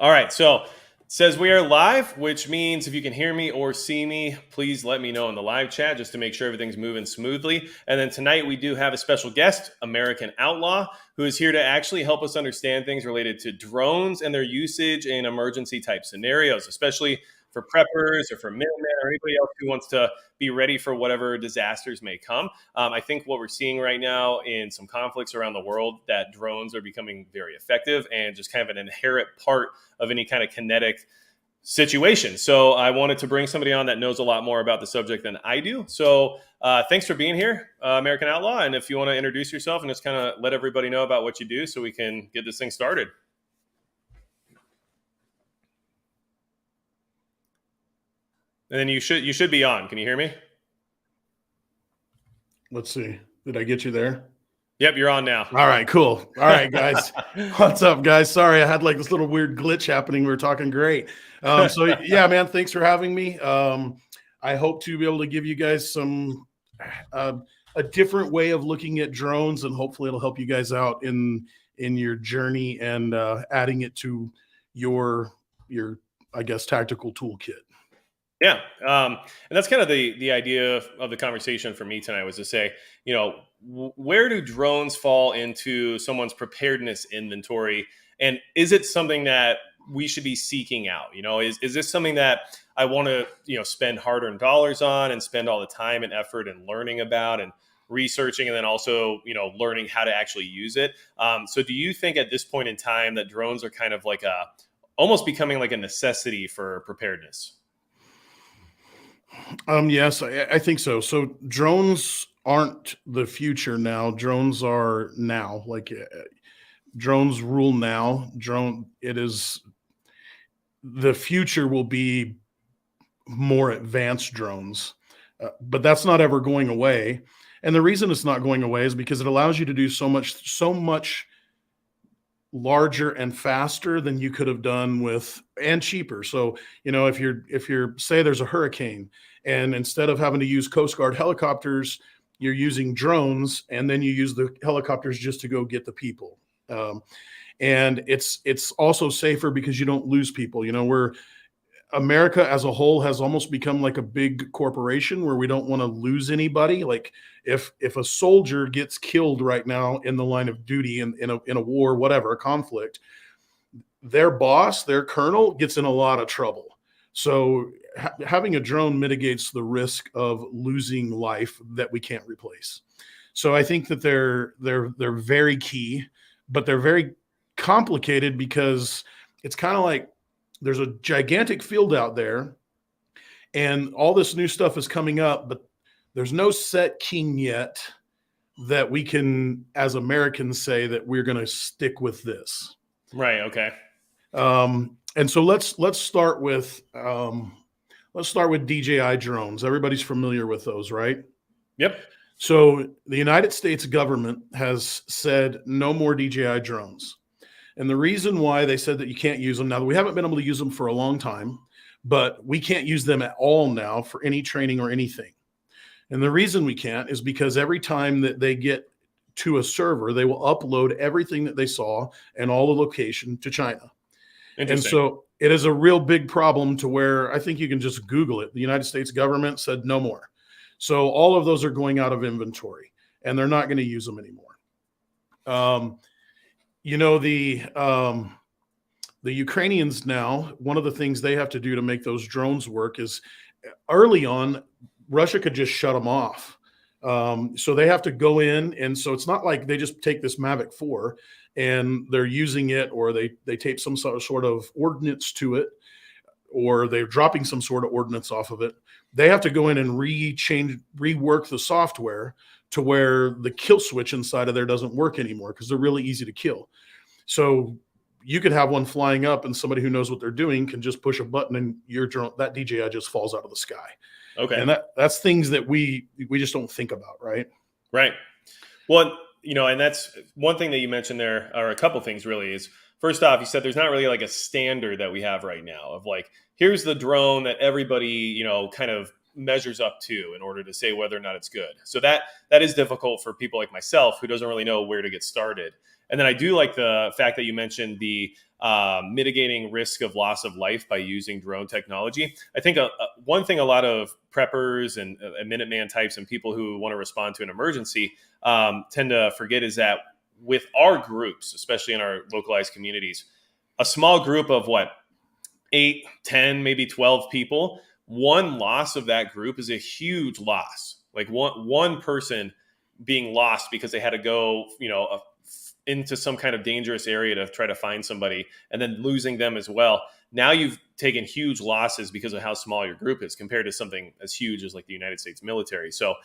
All right, so it says we are live, which means if you can hear me or see me, please let me know in the live chat just to make sure everything's moving smoothly. And then tonight we do have a special guest, American Outlaw, who is here to actually help us understand things related to drones and their usage in emergency type scenarios, especially for preppers or for minutemen or anybody else who wants to be ready for whatever disasters may come. I think what we're seeing right now in some conflicts around the world, that drones are becoming very effective and just kind of an inherent part of any kind of kinetic situation. So I wanted to bring somebody on that knows a lot more about the subject than I do. So thanks for being here, American Outlaw. And if you want to introduce yourself and just kind of let everybody know about what you do so we can get this thing started. And then you should be on. Can you hear me? Let's see. Did I get you there? Yep, you're on now. All right, cool. All right, guys. What's up, guys? Sorry, I had like this little weird glitch happening. We were talking great. So yeah, man, thanks for having me. I hope to be able to give you guys some a different way of looking at drones, and hopefully it'll help you guys out in your journey and adding it to your I guess tactical toolkit. Yeah. And that's kind of the idea of the conversation for me tonight, was to say, where do drones fall into someone's preparedness inventory? And is it something that we should be seeking out? Is this something that I want to, spend hard-earned dollars on and spend all the time and effort and learning about and researching, and then also, learning how to actually use it? So do you think at this point in time that drones are kind of like almost becoming like a necessity for preparedness? Yes, I think so. So drones aren't the future now. Drones are now. Drones rule now. It is the future will be more advanced drones, but that's not ever going away. And the reason it's not going away is because it allows you to do so much larger and faster than you could have done and cheaper. So, if you're say there's a hurricane, and instead of having to use Coast Guard helicopters, you're using drones, and then you use the helicopters just to go get the people. And it's also safer because you don't lose people. America as a whole has almost become like a big corporation where we don't want to lose anybody. Like if a soldier gets killed right now in the line of duty in a war, whatever, a conflict, their boss, their colonel, gets in a lot of trouble. So having a drone mitigates the risk of losing life that we can't replace. So I think that they're very key, but they're very complicated because it's kind of like there's a gigantic field out there and all this new stuff is coming up, but there's no set king yet that we can, as Americans, say that we're going to stick with this. Right. Okay. And so let's start with DJI drones. Everybody's familiar with those, right? Yep. So the United States government has said no more DJI drones. And the reason why they said that you can't use them now, we haven't been able to use them for a long time, but we can't use them at all now for any training or anything. And the reason we can't is because every time that they get to a server, they will upload everything that they saw and all the location to China. And so it is a real big problem to where I think you can just Google it. The United States government said no more. So all of those are going out of inventory and they're not going to use them anymore. The Ukrainians now, one of the things they have to do to make those drones work is early on, Russia could just shut them off. So they have to go in. And so it's not like they just take this Mavic 4 and they're using it, or they tape some sort of ordinance to it, or they're dropping some sort of ordinance off of it. They have to go in and rework the software to where the kill switch inside of there doesn't work anymore because they're really easy to kill. So you could have one flying up and somebody who knows what they're doing can just push a button and your drone, that DJI just falls out of the sky. Okay. And that's things that we just don't think about, right? Right. Well, and that's one thing that you mentioned there, or a couple things really, is first off, you said there's not really like a standard that we have right now of like, here's the drone that everybody, kind of measures up to in order to say whether or not it's good. So that is difficult for people like myself who doesn't really know where to get started. And then I do like the fact that you mentioned the mitigating risk of loss of life by using drone technology. I think one thing a lot of preppers and Minuteman types and people who want to respond to an emergency tend to forget is that with our groups, especially in our localized communities, a small group of 8, 10, maybe 12 people, one loss of that group is a huge loss. Like one person being lost because they had to go, into some kind of dangerous area to try to find somebody, and then losing them as well. Now you've taken huge losses because of how small your group is compared to something as huge as like the United States military. So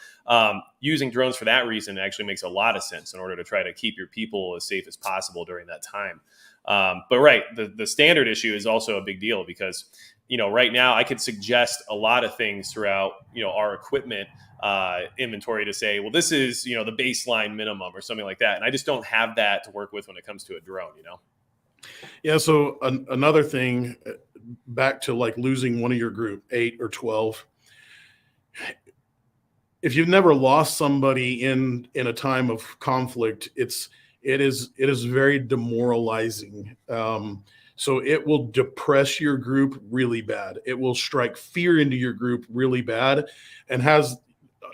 using drones for that reason actually makes a lot of sense in order to try to keep your people as safe as possible during that time. But right, the standard issue is also a big deal because, right now I could suggest a lot of things throughout, our equipment inventory to say, well, this is, the baseline minimum or something like that. And I just don't have that to work with when it comes to a drone, Yeah. So another thing, back to like losing one of your group, 8 or 12. If you've never lost somebody in a time of conflict, it is very demoralizing. So it will depress your group really bad. It will strike fear into your group really bad, and has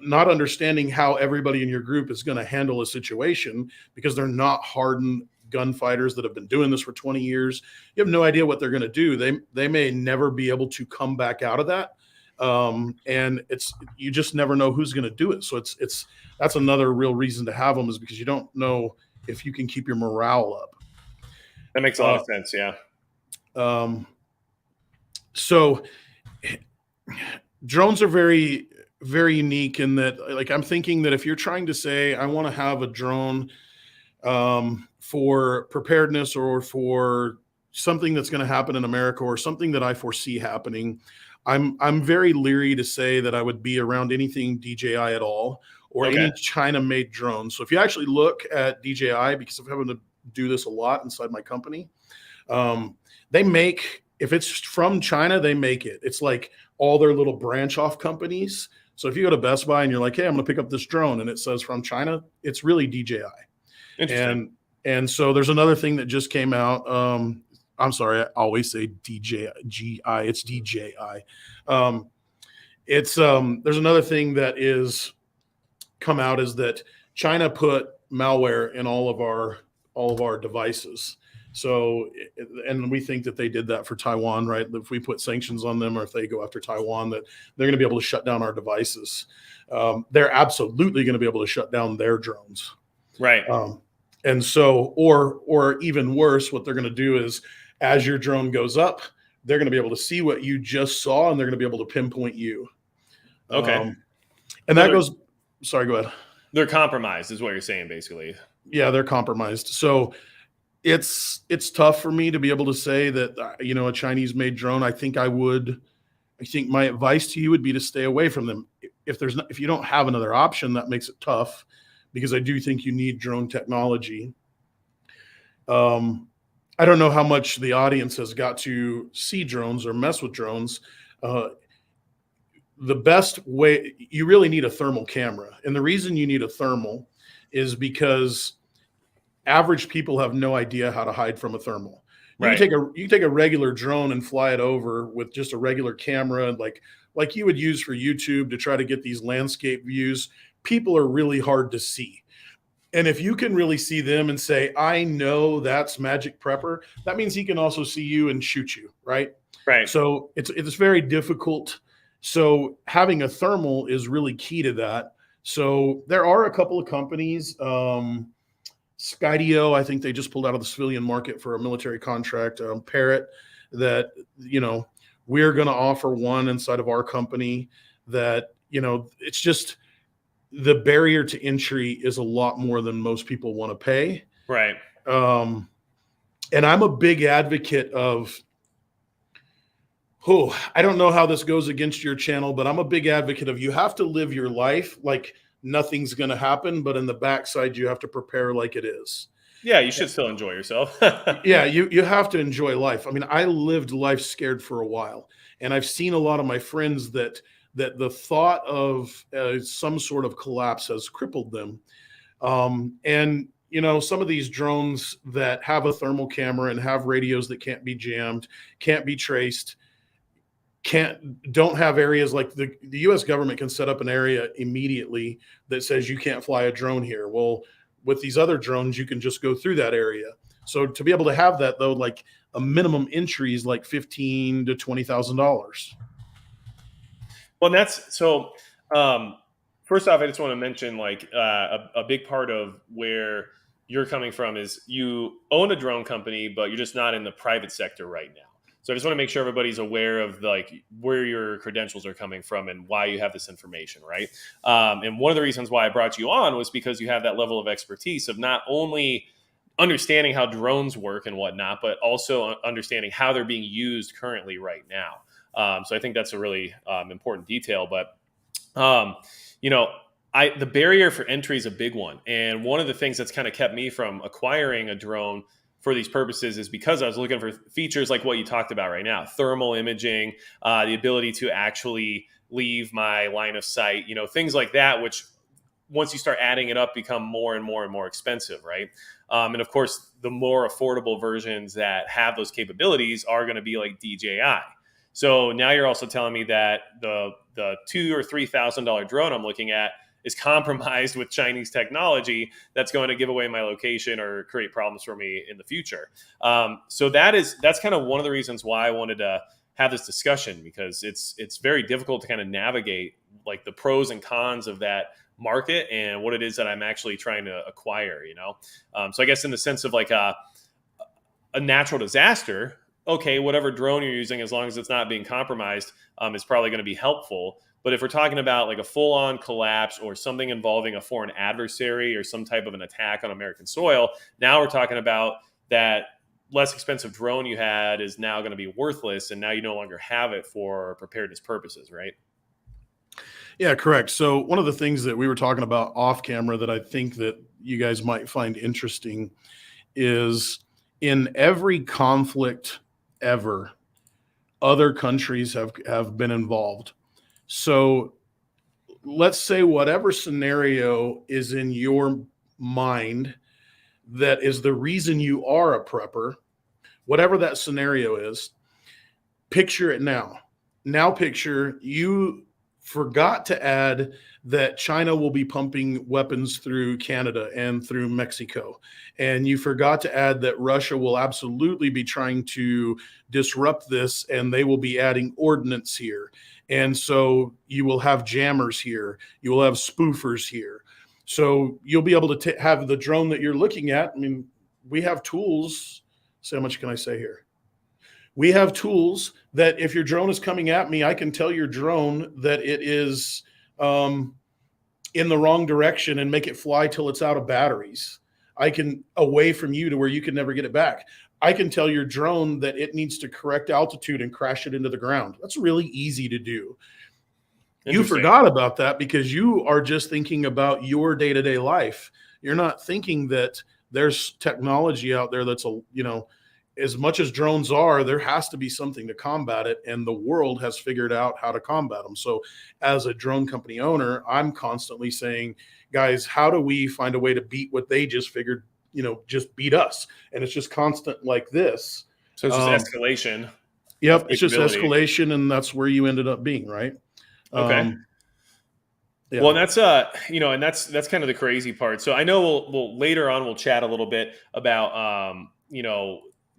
not understanding how everybody in your group is going to handle a situation because they're not hardened gunfighters that have been doing this for 20 years. You have no idea what they're going to do. They may never be able to come back out of that. And you just never know who's going to do it. So that's another real reason to have them, is because you don't know if you can keep your morale up. That makes a lot of sense. Yeah. So drones are very, very unique in that, like, I'm thinking that if you're trying to say, I want to have a drone for preparedness or for something that's going to happen in America or something that I foresee happening, I'm very leery to say that I would be around anything DJI at all, or any China-made drones. So if you actually look at DJI, because I'm having to do this a lot inside my company, they make, if it's from China, they make it. It's like all their little branch off companies. So if you go to Best Buy and you're like, hey, I'm going to pick up this drone, and it says from China, it's really DJI. And so there's another thing that just came out. I'm sorry, I always say DJI. It's DJI. There's another thing that is come out, is that China put malware in all of our devices. So, and we think that they did that for Taiwan, right? If we put sanctions on them, or if they go after Taiwan, that they're going to be able to shut down our devices. They're absolutely going to be able to shut down their drones. Right. And so, or even worse, what they're going to do is, as your drone goes up, they're going to be able to see what you just saw, and they're going to be able to pinpoint you. Okay. And that goes, sorry, go ahead. They're compromised is what you're saying, basically. Yeah, they're compromised. So it's tough for me to be able to say that, a Chinese made drone. I think my advice to you would be to stay away from them. If you don't have another option, that makes it tough, because I do think you need drone technology. I don't know how much the audience has got to see drones or mess with drones. The best way, you really need a thermal camera. And the reason you need a thermal is because average people have no idea how to hide from a thermal. You can take a regular drone and fly it over with just a regular camera, and like you would use for YouTube to try to get these landscape views. People are really hard to see. And if you can really see them and say, I know that's Magic Prepper, that means he can also see you and shoot you, right? Right. So it's very difficult. So having a thermal is really key to that. So there are a couple of companies, Skydio, I think they just pulled out of the civilian market for a military contract, Parrot, that, we're going to offer one inside of our company that, it's just, the barrier to entry is a lot more than most people want to pay. Right. And I'm a big advocate of, I don't know how this goes against your channel, but I'm a big advocate of, you have to live your life like nothing's going to happen, but in the backside, you have to prepare like it is. Yeah, you should still enjoy yourself. Yeah, you have to enjoy life. I mean, I lived life scared for a while, and I've seen a lot of my friends that the thought of some sort of collapse has crippled them. And, some of these drones that have a thermal camera and have radios that can't be jammed, can't be traced, don't have areas like the US government can set up an area immediately that says you can't fly a drone here. Well, with these other drones, you can just go through that area. So to be able to have that though, like a minimum entry is like $15,000 to $20,000. Well, that's so. First off, I just want to mention like a big part of where you're coming from is you own a drone company, but you're just not in the private sector right now. So I just want to make sure everybody's aware of like where your credentials are coming from and why you have this information, right? And one of the reasons why I brought you on was because you have that level of expertise of not only understanding how drones work and whatnot, but also understanding how they're being used currently right now. So I think that's a really important detail. But the barrier for entry is a big one, and one of the things that's kind of kept me from acquiring a drone for these purposes is because I was looking for features like what you talked about right now: thermal imaging, the ability to actually leave my line of sight, things like that, which once you start adding it up, become more and more and more expensive, right? And of course, the more affordable versions that have those capabilities are going to be like DJI. So now you're also telling me that the $2,000 or $3,000 drone I'm looking at is compromised with Chinese technology that's going to give away my location or create problems for me in the future. So that's kind of one of the reasons why I wanted to have this discussion, because it's very difficult to kind of navigate like the pros and cons of that market and what it is that I'm actually trying to acquire. So I guess in the sense of like a natural disaster, okay, whatever drone you're using, as long as it's not being compromised, is probably going to be helpful. But if we're talking about like a full-on collapse or something involving a foreign adversary or some type of an attack on American soil, now we're talking about that less expensive drone you had is now going to be worthless, and now you no longer have it for preparedness purposes, right? Yeah, correct. So one of the things that we were talking about off camera that I think that you guys might find interesting is in every conflict ever, other countries have been involved. So let's say whatever scenario is in your mind that is the reason you are a prepper, whatever that scenario is, picture it now. Now picture you forgot to add that China will be pumping weapons through Canada and through Mexico. And you forgot to add that Russia will absolutely be trying to disrupt this, and they will be adding ordinance here. And so you will have jammers here. You will have spoofers here. So you'll be able to have the drone that you're looking at. I mean, we have tools. So how much can I say here? We have tools that if your drone is coming at me, I can tell your drone that it is in the wrong direction and make it fly till it's out of batteries. I can away from you to where you can never get it back. I can tell your drone that it needs to correct altitude and crash it into the ground. That's really easy to do. You forgot about that because you are just thinking about your day-to-day life. You're not thinking that there's technology out there that's as much as drones are, there has to be something to combat it, and the world has figured out how to combat them. So as a drone company owner, I'm constantly saying, guys, how do we find a way to beat what they just figured, just beat us? And it's just constant like this. So it's just escalation. Yep, it's just escalation, and that's where you ended up being, right? Okay. Yeah. Well, that's and that's kind of the crazy part. So I know we'll later on we'll chat a little bit about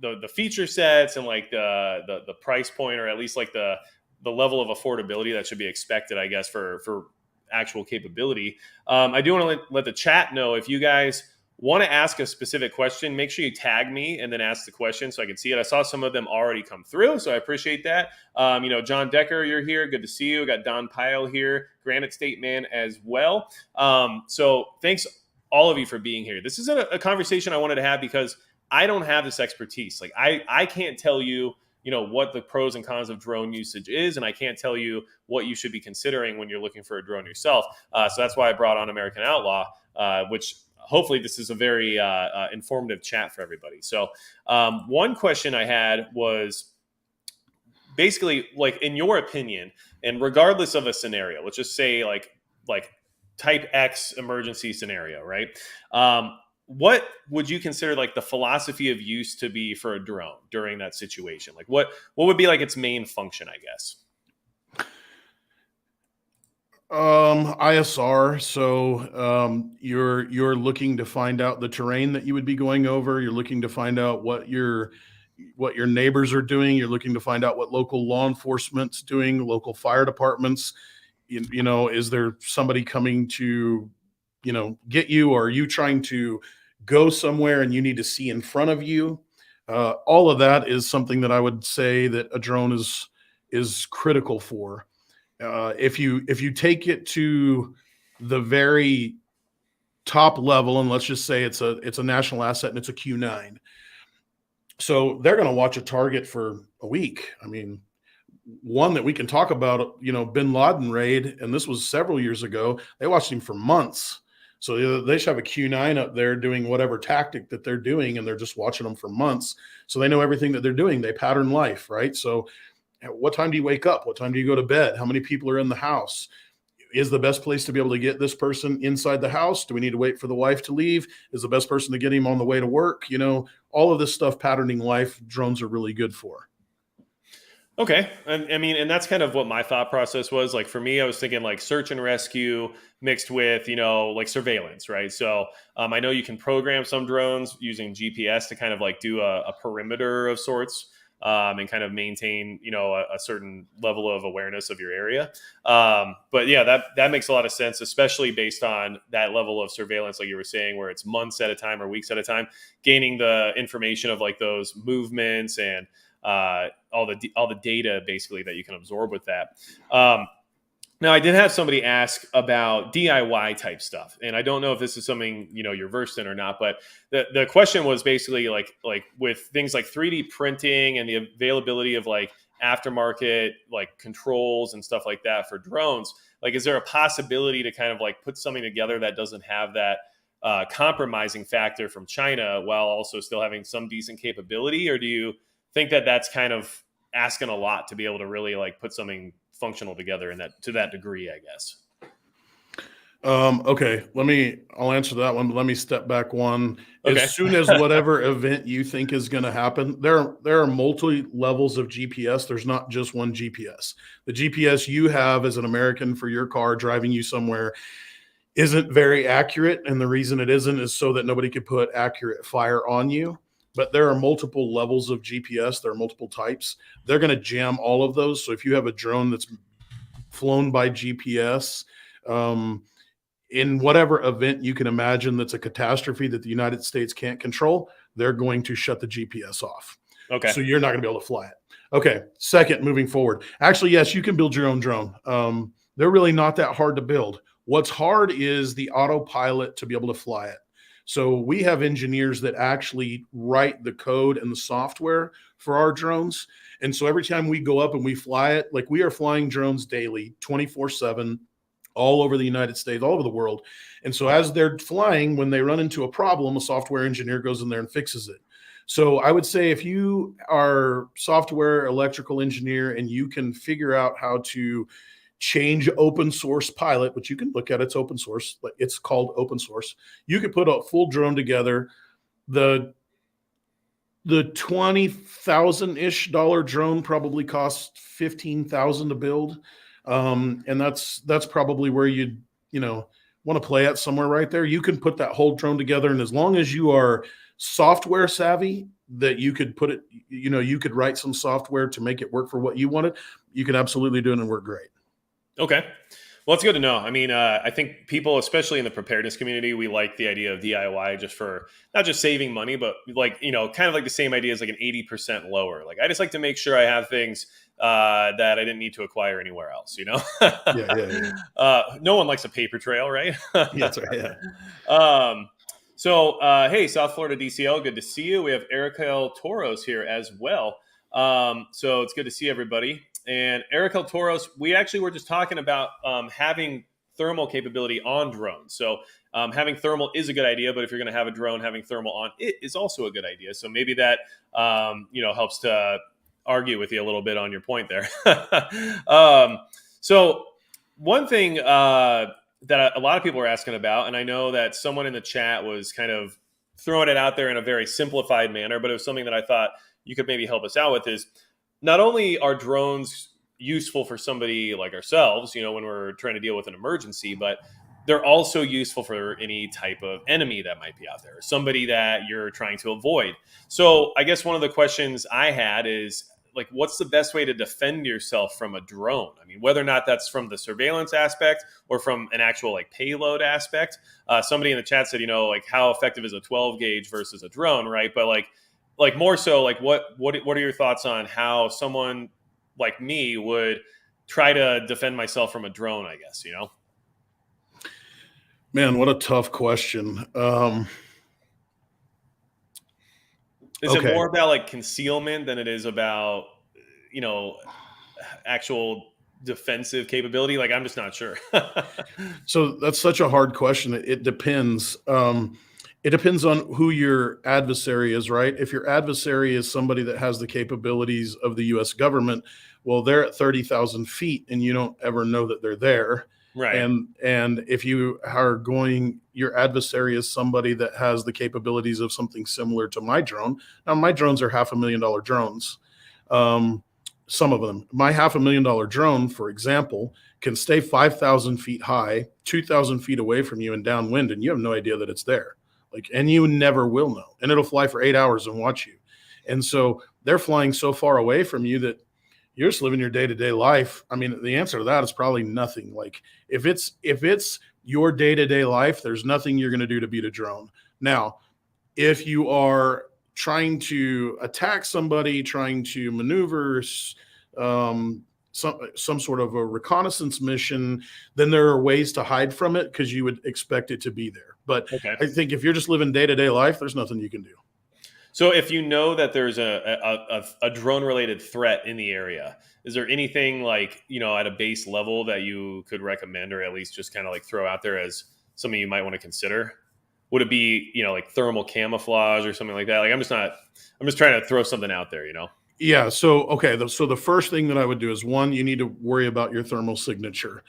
the feature sets and like the price point, or at least like the level of affordability that should be expected, I guess, for actual capability. I do want to let the chat know if you guys want to ask a specific question, make sure you tag me and then ask the question so I can see it. I saw some of them already come through, so I appreciate that. John Decker, you're here. Good to see you. We got Don Pyle here, Granite State Man as well. So thanks all of you for being here. This is a conversation I wanted to have because I don't have this expertise. Like I can't tell you, what the pros and cons of drone usage is, and I can't tell you what you should be considering when you're looking for a drone yourself. So that's why I brought on American Outlaw, which hopefully this is a very informative chat for everybody. So one question I had was basically, like, in your opinion, and regardless of a scenario, let's just say like type X emergency scenario, right? what would you consider like the philosophy of use to be for a drone during that situation? Like what would be like its main function, I guess? ISR. So you're looking to find out the terrain that you would be going over. You're looking to find out what your neighbors are doing. You're looking to find out what local law enforcement's doing, local fire departments. You know, is there somebody coming to, you know, get you, or are you trying to go somewhere and you need to see in front of you? All of that is something that I would say that a drone is critical for. If you take it to the very top level, and let's just say it's a national asset and it's a Q9, so they're going to watch a target for a week. I mean, one that we can talk about, you know, Bin Laden raid, and this was several years ago. They watched him for months. So they should have a Q9 up there doing whatever tactic that they're doing, and they're just watching them for months. So they know everything that they're doing. They pattern life, right? So what time do you wake up? What time do you go to bed? How many people are in the house? Is the best place to be able to get this person inside the house? Do we need to wait for the wife to leave? Is the best person to get him on the way to work? You know, all of this stuff, patterning life, drones are really good for. Okay. I mean, and that's kind of what my thought process was. Like for me, I was thinking like search and rescue mixed with, you know, like surveillance, right? So I know you can program some drones using GPS to kind of like do a perimeter of sorts, and kind of maintain, you know, a certain level of awareness of your area. But yeah, that makes a lot of sense, especially based on that level of surveillance, like you were saying, where it's months at a time or weeks at a time, gaining the information of like those movements and all the data basically that you can absorb with that. Now, I did have somebody ask about DIY type stuff, and I don't know if this is something, you know, you're versed in or not. But the question was basically like with things like 3D printing and the availability of like aftermarket like controls and stuff like that for drones. Like, is there a possibility to kind of like put something together that doesn't have that compromising factor from China while also still having some decent capability, or do you think that that's kind of asking a lot to be able to really like put something functional together in that to that degree, I guess? Okay, I'll answer that one, but let me step back one. Okay. As soon as whatever event you think is going to happen, there are multi levels of GPS. There's not just one GPS. The GPS you have as an American for your car driving you somewhere isn't very accurate. And the reason it isn't is so that nobody could put accurate fire on you. But there are multiple levels of GPS. There are multiple types. They're going to jam all of those. So if you have a drone that's flown by GPS, in whatever event you can imagine that's a catastrophe that the United States can't control, they're going to shut the GPS off. Okay. So you're not going to be able to fly it. Okay. Second, moving forward. Actually, yes, you can build your own drone. They're really not that hard to build. What's hard is the autopilot to be able to fly it. So we have engineers that actually write the code and the software for our drones. And so every time we go up and we fly it, like we are flying drones daily, 24/7, all over the United States, all over the world. And so as they're flying, when they run into a problem, a software engineer goes in there and fixes it. So I would say if you are software electrical engineer and you can figure out how to change open source pilot, which you can look at, it's open source, it's called open source. You could put a full drone together. The $20,000-ish drone probably costs $15,000 to build. And that's probably where you want to play at, somewhere right there. You can put that whole drone together. And as long as you are software savvy, that you could put it, you could write some software to make it work for what you wanted, you can absolutely do it and work great. Okay. Well, it's good to know. I mean, I think people, especially in the preparedness community, we like the idea of DIY just for not just saving money, but like, kind of like the same idea as like an 80% lower. Like, I just like to make sure I have things that I didn't need to acquire anywhere else, Yeah. No one likes a paper trail, right? Yeah, that's right. Yeah. So, hey, South Florida DCL, good to see you. We have Eric Toros here as well. So it's good to see everybody. And Eric Toros, we actually were just talking about having thermal capability on drones. So having thermal is a good idea, but if you're going to have a drone, having thermal on it is also a good idea. So maybe that helps to argue with you a little bit on your point there. So one thing that a lot of people are asking about, and I know that someone in the chat was kind of throwing it out there in a very simplified manner, but it was something that I thought you could maybe help us out with. Is not only are drones useful for somebody like ourselves, when we're trying to deal with an emergency, but they're also useful for any type of enemy that might be out there, somebody that you're trying to avoid. So I guess one of the questions I had is, like, what's the best way to defend yourself from a drone? I mean, whether or not that's from the surveillance aspect or from an actual like payload aspect. Somebody in the chat said, like, how effective is a 12 gauge versus a drone, right? But like more so, like what are your thoughts on how someone like me would try to defend myself from a drone? I guess Man, what a tough question. Is it Okay. more about like concealment than it is about, you know, actual defensive capability? Like, I'm just not sure. So that's such a hard question. It depends. It depends on who your adversary is, right? If your adversary is somebody that has the capabilities of the US government, well, they're at 30,000 feet and you don't ever know that they're there. Right. And if you are going, your adversary is somebody that has the capabilities of something similar to my drone. Now, my drones are $500,000 drones. Um, some of them. My $500,000 drone, for example, can stay 5,000 feet high, 2,000 feet away from you and downwind, and you have no idea that it's there. Like, and you never will know. And it'll fly for 8 hours and watch you. And so they're flying so far away from you that you're just living your day-to-day life. I mean, the answer to that is probably nothing. Like, if it's your day-to-day life, there's nothing you're going to do to beat a drone. Now, if you are trying to attack somebody, trying to maneuver some sort of a reconnaissance mission, then there are ways to hide from it because you would expect it to be there. But Okay. I think if you're just living day-to-day life, there's nothing you can do. So if you know that there's a drone related threat in the area, is there anything like, at a base level that you could recommend, or at least just kind of like throw out there as something you might want to consider? Would it be, like thermal camouflage or something like that? Like, I'm just trying to throw something out there, Yeah. So, okay. So the first thing that I would do is, one, you need to worry about your thermal signature.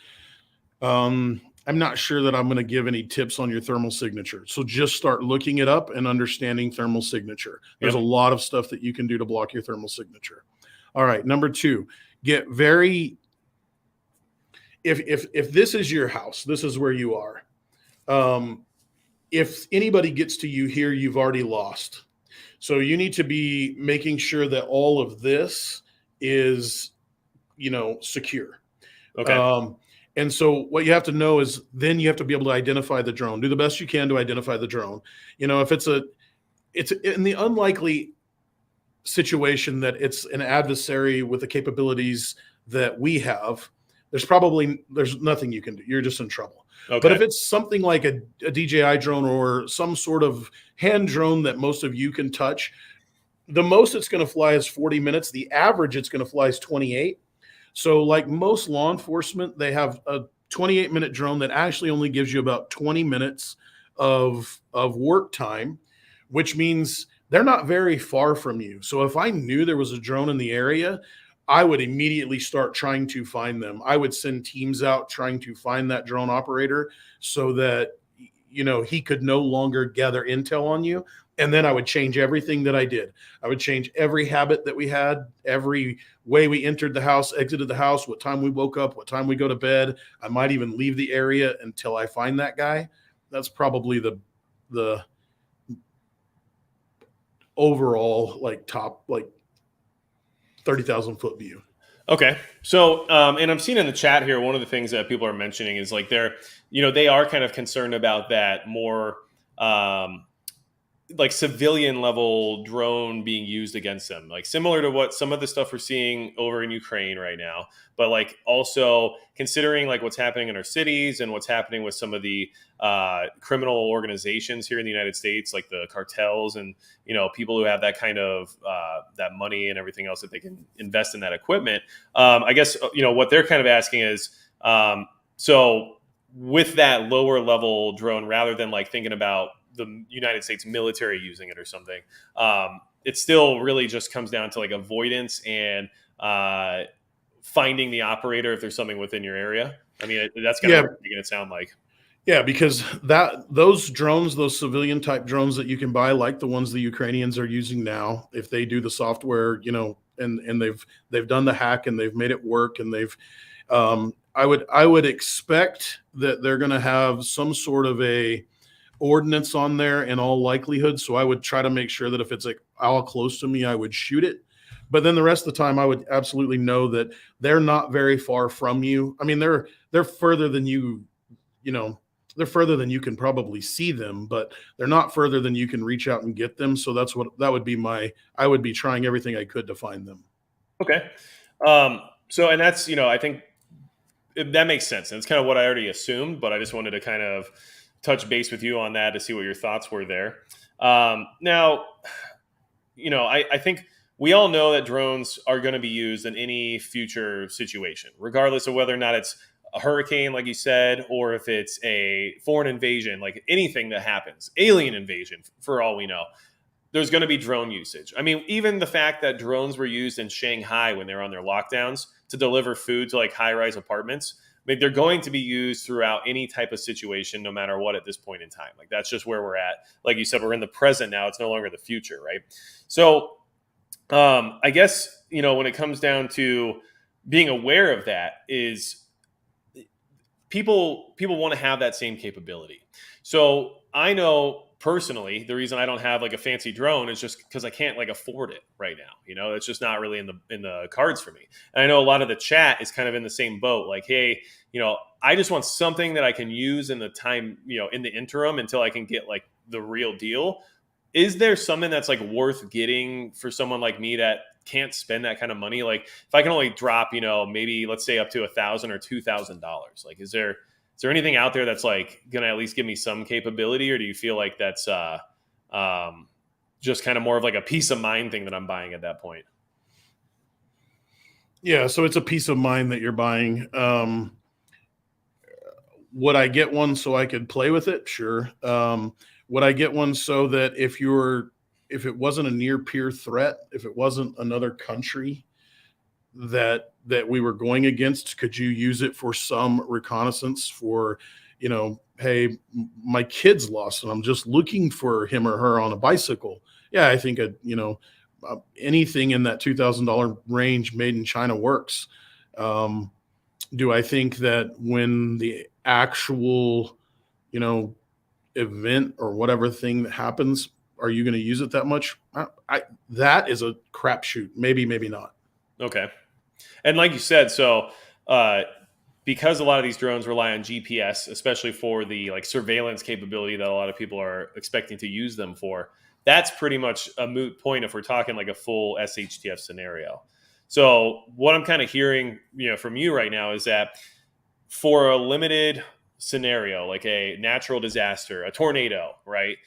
I'm not sure that I'm going to give any tips on your thermal signature. So just start looking it up and understanding thermal signature. There's Yep. a lot of stuff that you can do to block your thermal signature. All right. Number two, get very, if this is your house, this is where you are. If anybody gets to you here, you've already lost. So you need to be making sure that all of this is, secure. Okay. And so what you have to know is, then you have to be able to identify the drone. Do the best you can to identify the drone. If it's in the unlikely situation that it's an adversary with the capabilities that we have, there's nothing you can do. You're just in trouble. Okay. But if it's something like a DJI drone or some sort of hand drone that most of you can touch, the most it's going to fly is 40 minutes. The average it's going to fly is 28. So like most law enforcement, they have a 28-minute drone that actually only gives you about 20 minutes of work time, which means they're not very far from you. So if I knew there was a drone in the area, I would immediately start trying to find them. I would send teams out trying to find that drone operator so that, he could no longer gather intel on you. And then I would change everything that I did. I would change every habit that we had, every way we entered the house, exited the house, what time we woke up, what time we go to bed. I might even leave the area until I find that guy. That's probably the overall top 30,000 foot view. Okay. So, and I'm seeing in the chat here, one of the things that people are mentioning is like they are kind of concerned about that more, like civilian level drone being used against them, like similar to what some of the stuff we're seeing over in Ukraine right now, but like also considering like what's happening in our cities and what's happening with some of the criminal organizations here in the United States, like the cartels and, people who have that kind of that money and everything else that they can invest in that equipment. I guess, what they're kind of asking is, so with that lower level drone, rather than like thinking about the United States military using it or something, it still really just comes down to like avoidance and finding the operator if there's something within your area. I mean, that's kind of what you're making it sound like. Yeah, because those drones, those civilian type drones that you can buy, like the ones the Ukrainians are using now, if they do the software, and they've done the hack and they've made it work, and I would expect that they're going to have some sort of a ordinance on there in all likelihood. So I would try to make sure that if it's like all close to me, I would shoot it. But then the rest of the time, I would absolutely know that they're not very far from you. I mean, they're further than you, you know, they're further than you can probably see them, but they're not further than you can reach out and get them. So that would be I would be trying everything I could to find them. Okay. So, and that's, I think that makes sense. And it's kind of what I already assumed, but I just wanted to kind of touch base with you on that to see what your thoughts were there. Now, I think we all know that drones are going to be used in any future situation, regardless of whether or not it's a hurricane, like you said, or if it's a foreign invasion, like anything that happens, alien invasion, for all we know. There's going to be drone usage. I mean, even the fact that drones were used in Shanghai when they were on their lockdowns to deliver food to like high-rise apartments, I mean, they're going to be used throughout any type of situation, no matter what, at this point in time. Like, that's just where we're at. Like you said, we're in the present now. It's no longer the future, right? So I guess, when it comes down to being aware of that, is people want to have that same capability. So I know personally the reason I don't have like a fancy drone is just because I can't like afford it right now. It's just not really in the cards for me. And I know a lot of the chat is kind of in the same boat. Like, hey, I just want something that I can use in the time, in the interim until I can get like the real deal. Is there something that's like worth getting for someone like me that can't spend that kind of money? Like, if I can only drop, maybe let's say up to $1,000 or $2,000, like, is there anything out there that's like gonna at least give me some capability, or do you feel like that's just kind of more of like a peace of mind thing that I'm buying at that point? Yeah, so it's a peace of mind that you're buying. Would I get one so I could play with it? Sure. Would I get one so that if it wasn't a near peer threat, if it wasn't another country that we were going against, could you use it for some reconnaissance for, hey, my kid's lost and I'm just looking for him or her on a bicycle? Yeah, I think anything in that $2,000 range made in China works. Do I think that when the actual, event or whatever thing that happens, are you going to use it that much? That is a crapshoot. Maybe, maybe not. Okay. And like you said, so because a lot of these drones rely on GPS, especially for the like surveillance capability that a lot of people are expecting to use them for, that's pretty much a moot point if we're talking like a full SHTF scenario. So what I'm kind of hearing, from you right now is that for a limited scenario, like a natural disaster, a tornado, right?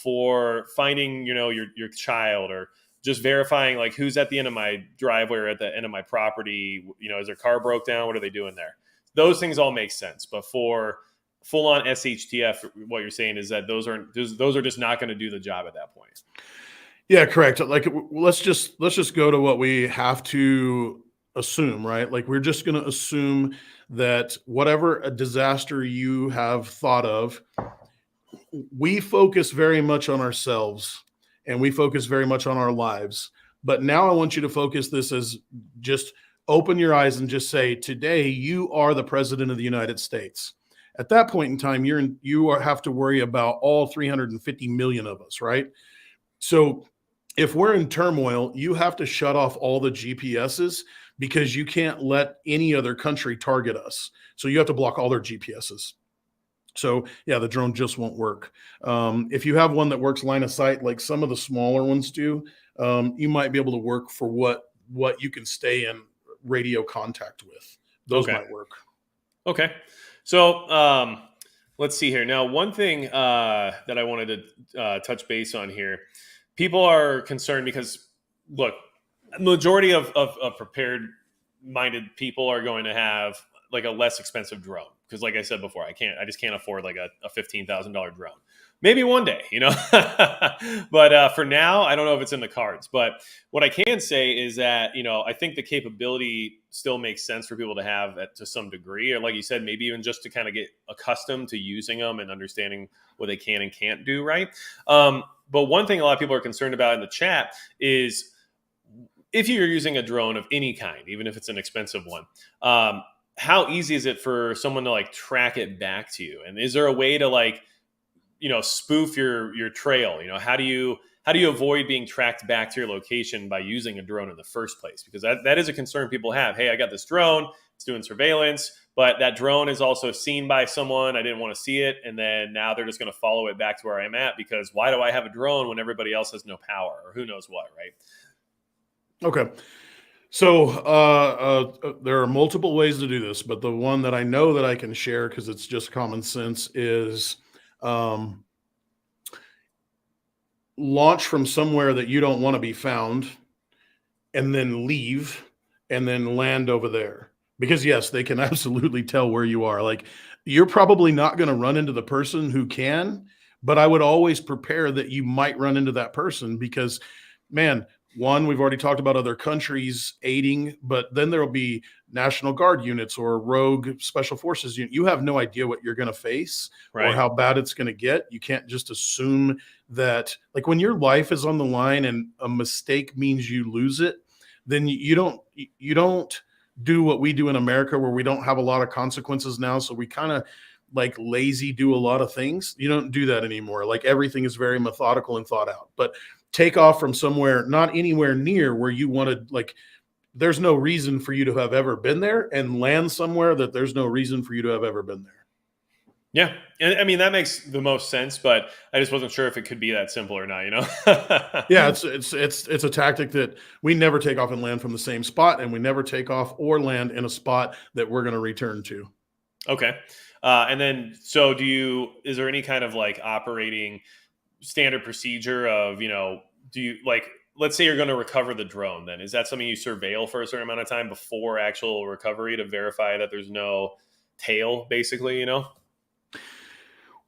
For finding, your child, or just verifying like who's at the end of my driveway or at the end of my property, is their car broke down? What are they doing there? Those things all make sense. But for full on SHTF, what you're saying is that those are just not going to do the job at that point. Yeah, correct. Like, let's just go to what we have to assume, right? Like, we're just going to assume that whatever a disaster you have thought of, we focus very much on ourselves and we focus very much on our lives. But now I want you to focus this as just open your eyes and just say, today you are the president of the United States. At that point in time, you have to worry about all 350 million of us, right? So if we're in turmoil, you have to shut off all the GPSs because you can't let any other country target us. So you have to block all their GPSs. So yeah, the drone just won't work. If you have one that works line of sight, like some of the smaller ones do, you might be able to work for what you can stay in radio contact with. Those might work. Okay. So let's see here. Now, one thing that I wanted to touch base on here, people are concerned because, look, majority of prepared minded people are going to have like a less expensive drone. Because like I said before, I just can't afford like a $15,000 drone. Maybe one day, but for now, I don't know if it's in the cards. But what I can say is that, I think the capability still makes sense for people to have to some degree, or like you said, maybe even just to kind of get accustomed to using them and understanding what they can and can't do, right? But one thing a lot of people are concerned about in the chat is if you're using a drone of any kind, even if it's an expensive one, how easy is it for someone to like track it back to you? And is there a way to like, spoof your trail? How do you avoid being tracked back to your location by using a drone in the first place? Because that is a concern people have. Hey, I got this drone, it's doing surveillance, but that drone is also seen by someone. I didn't want to see it, and then now they're just going to follow it back to where I'm at, because why do I have a drone when everybody else has no power, or who knows what, right? Okay. So there are multiple ways to do this, but the one that I know that I can share, because it's just common sense, is launch from somewhere that you don't want to be found, and then leave, and then land over there. Because yes, they can absolutely tell where you are. Like, you're probably not going to run into the person who can, but I would always prepare that you might run into that person, because, man, one, we've already talked about other countries aiding, but then there will be National Guard units or rogue special forces unit. You have no idea what you're going to face or Right. how bad it's going to get. You can't just assume that, like, when your life is on the line and a mistake means you lose it, then you don't do what we do in America, where we don't have a lot of consequences now. So we kind of like lazy do a lot of things. You don't do that anymore. Like, everything is very methodical and thought out. But take off from somewhere not anywhere near where you wanted, like, there's no reason for you to have ever been there, and land somewhere that there's no reason for you to have ever been there. Yeah. And I mean, that makes the most sense, but I just wasn't sure if it could be that simple or not, Yeah, it's a tactic that we never take off and land from the same spot, and we never take off or land in a spot that we're going to return to. Okay. And then, so is there any kind of like operating standard procedure of, do you, like, let's say you're going to recover the drone, then is that something you surveil for a certain amount of time before actual recovery to verify that there's no tail, basically,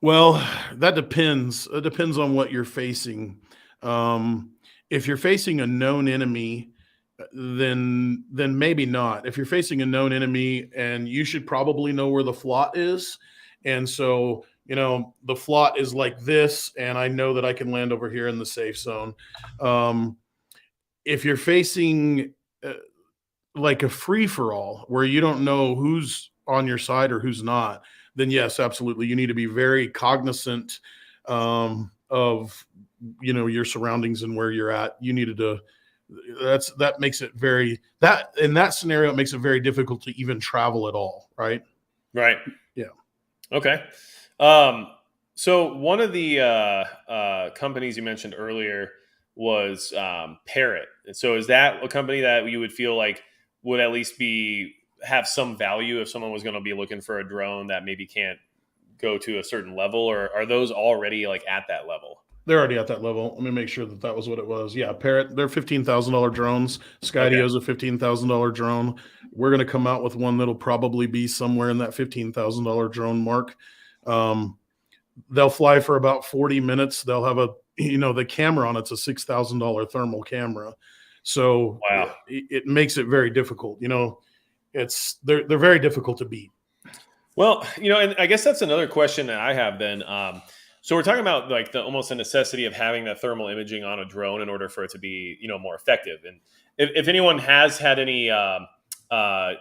Well, that depends. It depends on what you're facing. If you're facing a known enemy, then maybe not. If you're facing a known enemy, and you should probably know where the flot is, and so the flot is like this, and I know that I can land over here in the safe zone. If you're facing like a free for all where you don't know who's on your side or who's not, then yes, absolutely, you need to be very cognizant of your surroundings and where you're at. You needed to. That makes it in that scenario, it makes it very difficult to even travel at all, right? Right. Yeah. Okay. So one of the companies you mentioned earlier was Parrot. And so is that a company that you would feel like would at least have some value if someone was going to be looking for a drone that maybe can't go to a certain level, or are those already like at that level? They're already at that level. Let me make sure that was what it was. Yeah, Parrot, they're $15,000 drones. Skydio's a $15,000 drone. We're going to come out with one that'll probably be somewhere in that $15,000 drone mark. They'll fly for about 40 minutes. They'll have the camera on it's a $6,000 thermal camera. So wow, it makes it very difficult. They're very difficult to beat. Well, and I guess that's another question that I have then. So we're talking about like almost a necessity of having that thermal imaging on a drone in order for it to be, more effective. And if anyone has had any,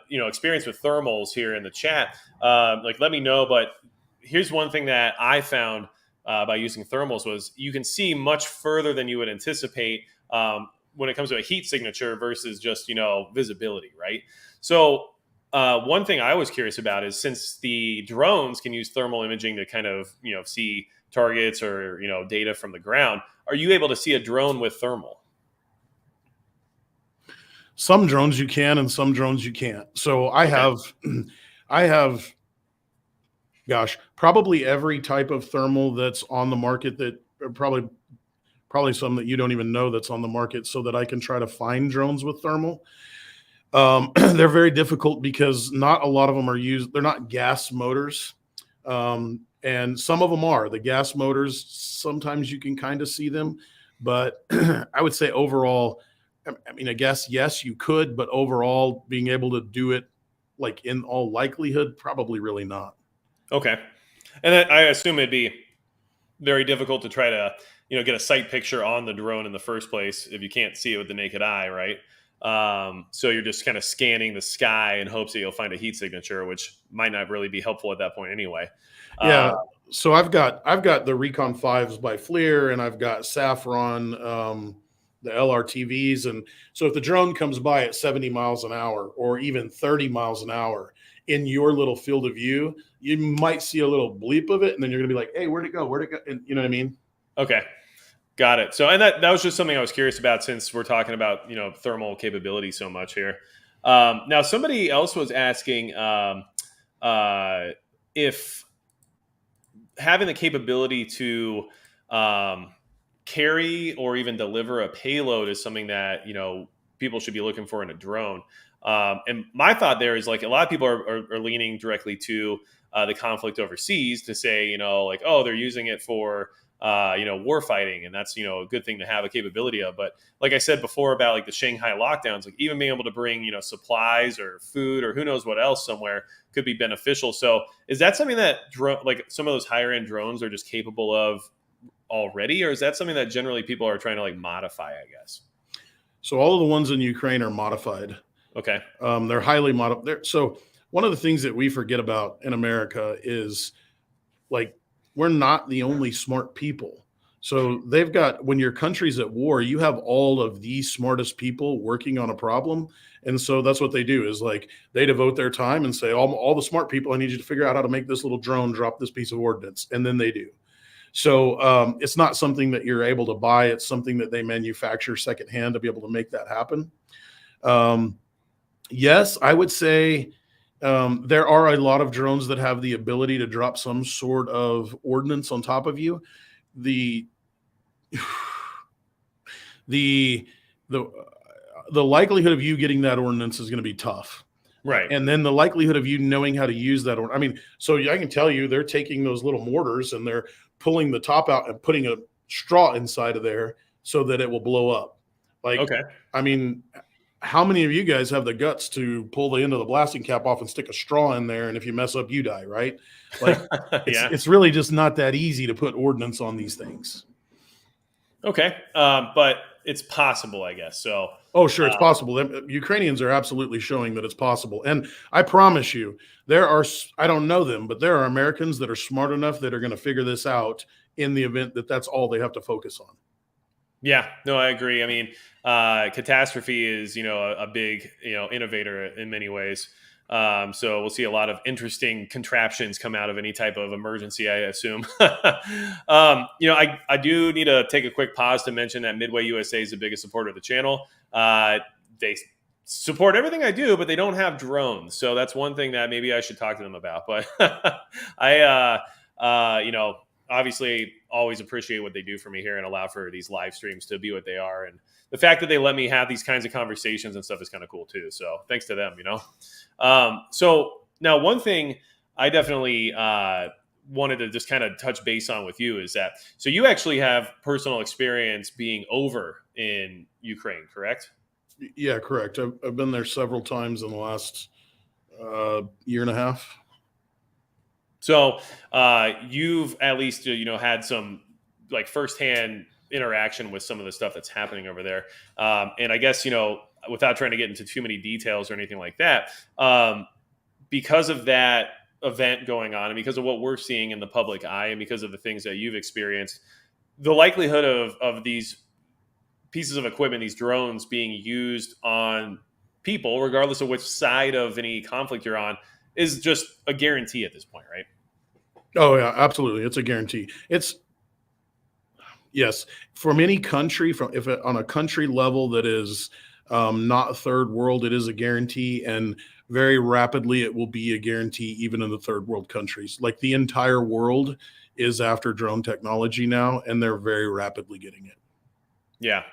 experience with thermals here in the chat, like let me know. But here's one thing that I found by using thermals was you can see much further than you would anticipate when it comes to a heat signature versus just, visibility, right? So one thing I was curious about is, since the drones can use thermal imaging to kind of, see targets or, data from the ground, are you able to see a drone with thermal? Some drones you can, and some drones you can't. So I have, gosh, probably every type of thermal that's on the market, that probably some that you don't even know that's on the market, so that I can try to find drones with thermal. They're very difficult because not a lot of them are used. They're not gas motors. And some of them are the gas motors. Sometimes you can kind of see them, but I would say overall, I mean, I guess yes, you could, but overall, being able to do it like in all likelihood, probably really not. Okay. And then I assume it'd be very difficult to try to, get a sight picture on the drone in the first place if you can't see it with the naked eye, right? So you're just kind of scanning the sky in hopes that you'll find a heat signature, which might not really be helpful at that point anyway. Uh, Yeah. So I've got the Recon Fives by FLIR, and I've got Saffron, the LRTVs, and so if the drone comes by at 70 miles an hour or even 30 miles an hour in your little field of view, you might see a little bleep of it, and then you're gonna be like, "Hey, where'd it go? Where'd it go?" And you know what I mean? okay. Got it. So, and that was just something I was curious about since we're talking about thermal capability so much here. Now, somebody else was asking if having the capability to carry or even deliver a payload is something that people should be looking for in a drone. And my thought there is like a lot of people are leaning directly to the conflict overseas to say like, oh, they're using it for war fighting, and that's a good thing to have a capability of. But like I said before about like the Shanghai lockdowns, like even being able to bring supplies or food or who knows what else somewhere could be beneficial. So is that something that like some of those higher end drones are just capable of already, or is that something that generally people are trying to like modify, I guess? So all of the ones in Ukraine are modified. Okay. They're highly modified. So one of the things that we forget about in America is like we're not the only smart people. So they've got when your country's at war, you have all of the smartest people working on a problem. And so that's what they do is like they devote their time and say, all the smart people, I need you to figure out how to make this little drone drop this piece of ordnance. And then they do. So it's not something that you're able to buy. It's something that they manufacture secondhand to be able to make that happen. Yes, I would say there are a lot of drones that have the ability to drop some sort of ordnance on top of you. The the the the likelihood of you getting that ordnance is going to be tough. Right. And then the likelihood of you knowing how to use that, I mean, so I can tell you they're taking those little mortars and they're pulling the top out and putting a straw inside of there so that it will blow up. Like, Okay. I mean, how many of you guys have the guts to pull the end of the blasting cap off and stick a straw in there? And if you mess up, you die, right? Like, Yeah. it's really just not that easy to put ordnance on these things. Okay. But it's possible, I guess. So, Oh, sure, it's uh, possible. Ukrainians are absolutely showing that it's possible. And I promise you, there are, I don't know them, but there are Americans that are smart enough that are going to figure this out in the event that that's all they have to focus on. yeah, no, I agree. I mean, Catastrophe is, a big, innovator in many ways. So we'll see a lot of interesting contraptions come out of any type of emergency, I assume. I do need to take a quick pause to mention that Midway USA is the biggest supporter of the channel. They support everything I do, but they don't have drones. So that's one thing that maybe I should talk to them about. But obviously always appreciate what they do for me here and allow for these live streams to be what they are. And the fact that they let me have these kinds of conversations and stuff is kind of cool too. So thanks to them, So now one thing I definitely wanted to just kind of touch base on with you is that, so you actually have personal experience being over in Ukraine, correct? Yeah, correct. I've been there several times in the last year and a half. So you've at least had some like firsthand interaction with some of the stuff that's happening over there, and I guess without trying to get into too many details or anything like that, because of that event going on, and because of what we're seeing in the public eye, and because of the things that you've experienced, the likelihood of these pieces of equipment, these drones, being used on people, regardless of which side of any conflict you're on, is just a guarantee at this point, right? Oh yeah, absolutely. It's a guarantee. It's yes, from any country, from if it, on a country level that is not a third world, it is a guarantee, and very rapidly it will be a guarantee even in the third world countries. Like the entire world is after drone technology now, and they're very rapidly getting it. Yeah.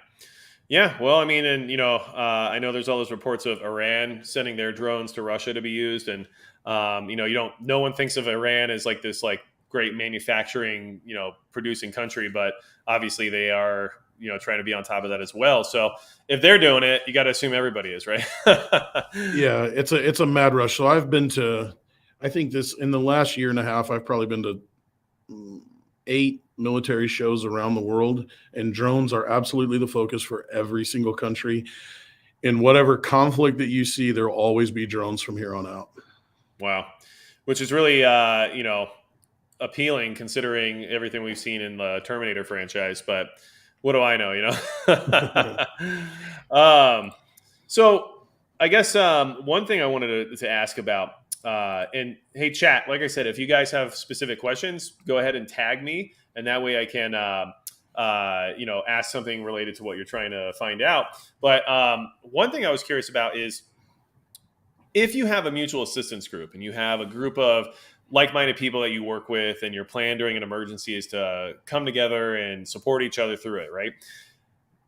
Yeah. Well, I mean, and, I know there's all those reports of Iran sending their drones to Russia to be used. And, no one thinks of Iran as like this, like great manufacturing, producing country, but obviously they are, trying to be on top of that as well. So if they're doing it, you got to assume everybody is, right? Yeah, it's a mad rush. So I've been to, I think this in the last year and a half, I've probably been to 8 military shows around the world, and drones are absolutely the focus for every single country. In whatever conflict that you see, there'll always be drones from here on out. Wow. Which is really, appealing considering everything we've seen in the Terminator franchise. But what do I know, So I guess one thing I wanted to ask about, and hey, chat, like I said, if you guys have specific questions, go ahead and tag me, and that way I can, ask something related to what you're trying to find out. But one thing I was curious about is if you have a mutual assistance group and you have a group of like-minded people that you work with, and your plan during an emergency is to come together and support each other through it, right?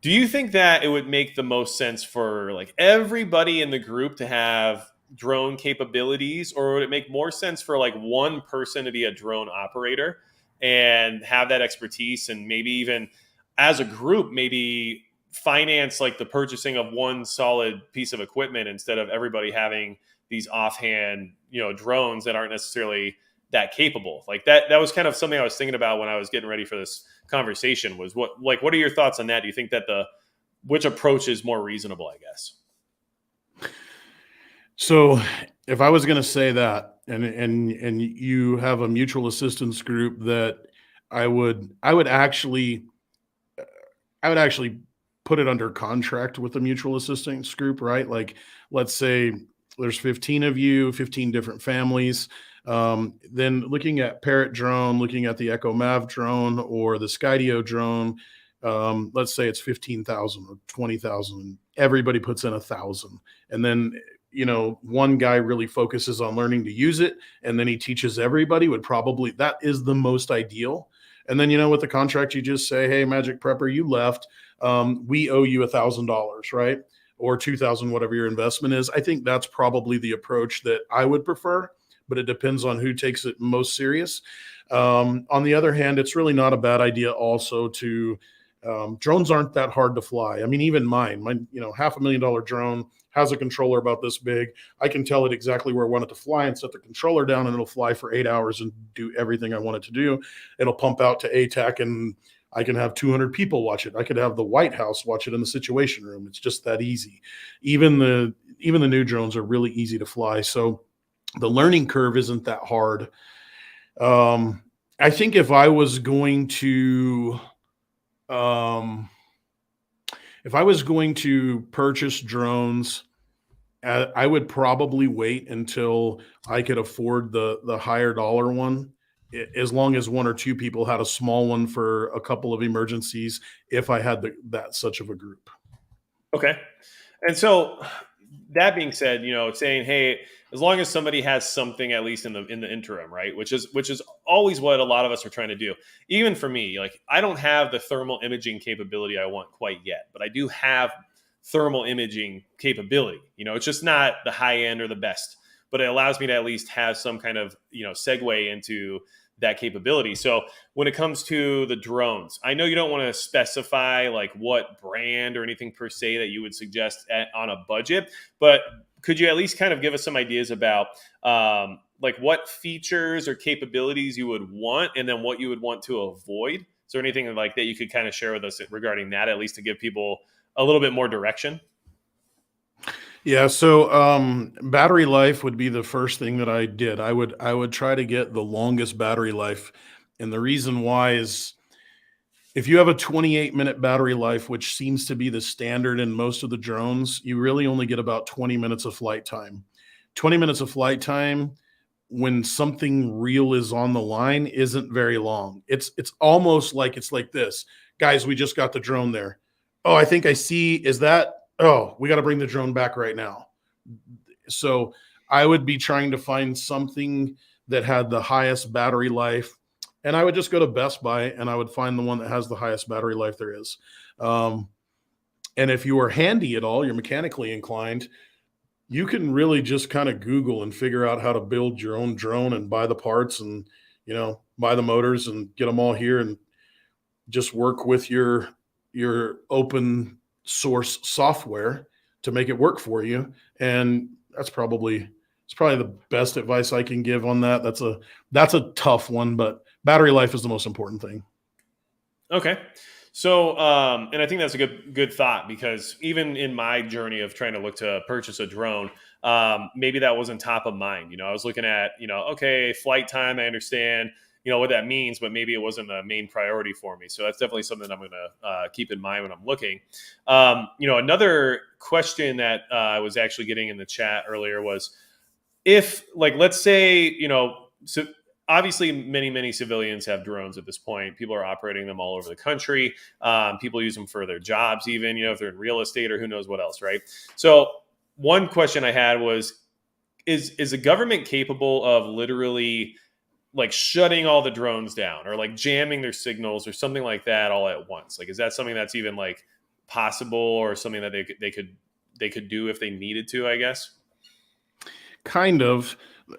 Do you think that it would make the most sense for like everybody in the group to have drone capabilities, or would it make more sense for like one person to be a drone operator and have that expertise, and maybe even as a group, maybe finance like the purchasing of one solid piece of equipment instead of everybody having these offhand, drones that aren't necessarily that capable? Like that was kind of something I was thinking about when I was getting ready for this conversation. Was what are your thoughts on that? Do you think that which approach is more reasonable, I guess? So if I was going to say that, and you have a mutual assistance group, that I would actually put it under contract with the mutual assistance group, right? Like, let's say there's 15 of you, 15 different families. Then looking at Parrot drone, looking at the Echo Mav drone or the Skydio drone, let's say it's 15,000 or 20,000. Everybody puts in 1,000. And then, one guy really focuses on learning to use it, and then he teaches everybody. That is the most ideal. And then, with the contract, you just say, hey, Magic Prepper, you left. We owe you $1,000, right? Or 2,000, whatever your investment is. I think that's probably the approach that I would prefer, but it depends on who takes it most serious. On the other hand, it's really not a bad idea also to, drones aren't that hard to fly. I mean, even mine, $500,000 drone has a controller about this big. I can tell it exactly where I want it to fly and set the controller down, and it'll fly for 8 hours and do everything I want it to do. It'll pump out to ATAC, and I can have 200 people watch it. I could have the White House watch it in the Situation Room. It's just that easy. Even the new drones are really easy to fly. So the learning curve isn't that hard. I think if I was going to purchase drones, I would probably wait until I could afford the higher dollar one, as long as one or two people had a small one for a couple of emergencies, if I had that such of a group. Okay. And so that being said, saying, hey, as long as somebody has something at least in the interim, right? Which is always what a lot of us are trying to do. Even for me, like I don't have the thermal imaging capability I want quite yet, but I do have thermal imaging capability. It's just not the high end or the best, but it allows me to at least have some kind of, segue into that capability. So when it comes to the drones, I know you don't want to specify like what brand or anything per se that you would suggest on a budget, but could you at least kind of give us some ideas about like what features or capabilities you would want, and then what you would want to avoid? Is there anything like that you could kind of share with us regarding that, at least to give people a little bit more direction? Yeah, so battery life would be the first thing that I did. I would try to get the longest battery life, and the reason why is if you have a 28-minute battery life, which seems to be the standard in most of the drones, you really only get about 20 minutes of flight time. 20 minutes of flight time when something real is on the line isn't very long. It's almost like it's like this. Guys, we just got the drone there. Oh, I think I see. Is that? Oh, we got to bring the drone back right now. So I would be trying to find something that had the highest battery life, and I would just go to Best Buy and I would find the one that has the highest battery life there is. And if you are handy at all, you're mechanically inclined, you can really just kind of Google and figure out how to build your own drone and buy the parts. And, buy the motors and get them all here and just work with your open source software to make it work for you. And it's probably the best advice I can give on that. That's a tough one, but battery life is the most important thing. Okay. So, and I think that's a good thought, because even in my journey of trying to look to purchase a drone, maybe that wasn't top of mind. I was looking at, okay, flight time, I understand, what that means, but maybe it wasn't a main priority for me. So that's definitely something that I'm going to keep in mind when I'm looking. Another question that I was actually getting in the chat earlier was, if, like, let's say, so obviously many civilians have drones at this point. People are operating them all over the country. People use them for their jobs, even, if they're in real estate or who knows what else, right? So one question I had was, is the government capable of literally like shutting all the drones down, or like jamming their signals or something like that all at once? Like, is that something that's even like possible, or something that they could do if they needed to, I guess? Kind of.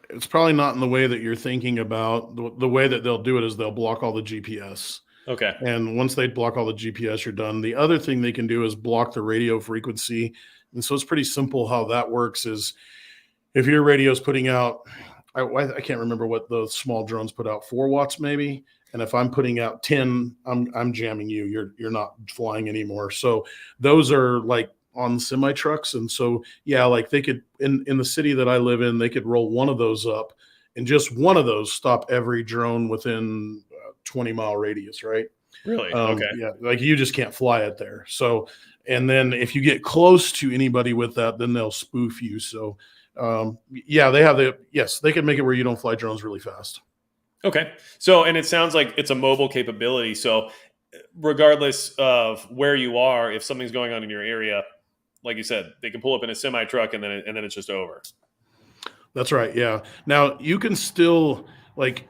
It's probably not in the way that you're thinking about. The way that they'll do it is they'll block all the GPS. Okay. And once they block all the GPS, you're done. The other thing they can do is block the radio frequency. And so it's pretty simple how that works. Is if your radio is putting out, I can't remember what the small drones put out, 4 watts maybe. And if I'm putting out 10, I'm jamming you. You're not flying anymore. So those are like on semi trucks. And so, yeah, like they could, in the city that I live in, they could roll one of those up, and just one of those stop every drone within 20-mile radius, right? Really? Okay. Yeah, like you just can't fly it there. So, and then if you get close to anybody with that, then they'll spoof you. So, yeah, they can make it where you don't fly drones really fast. Okay. So, and it sounds like it's a mobile capability. So regardless of where you are, if something's going on in your area, like you said, they can pull up in a semi truck, and then it's just over. That's right. Yeah. Now you can still, like,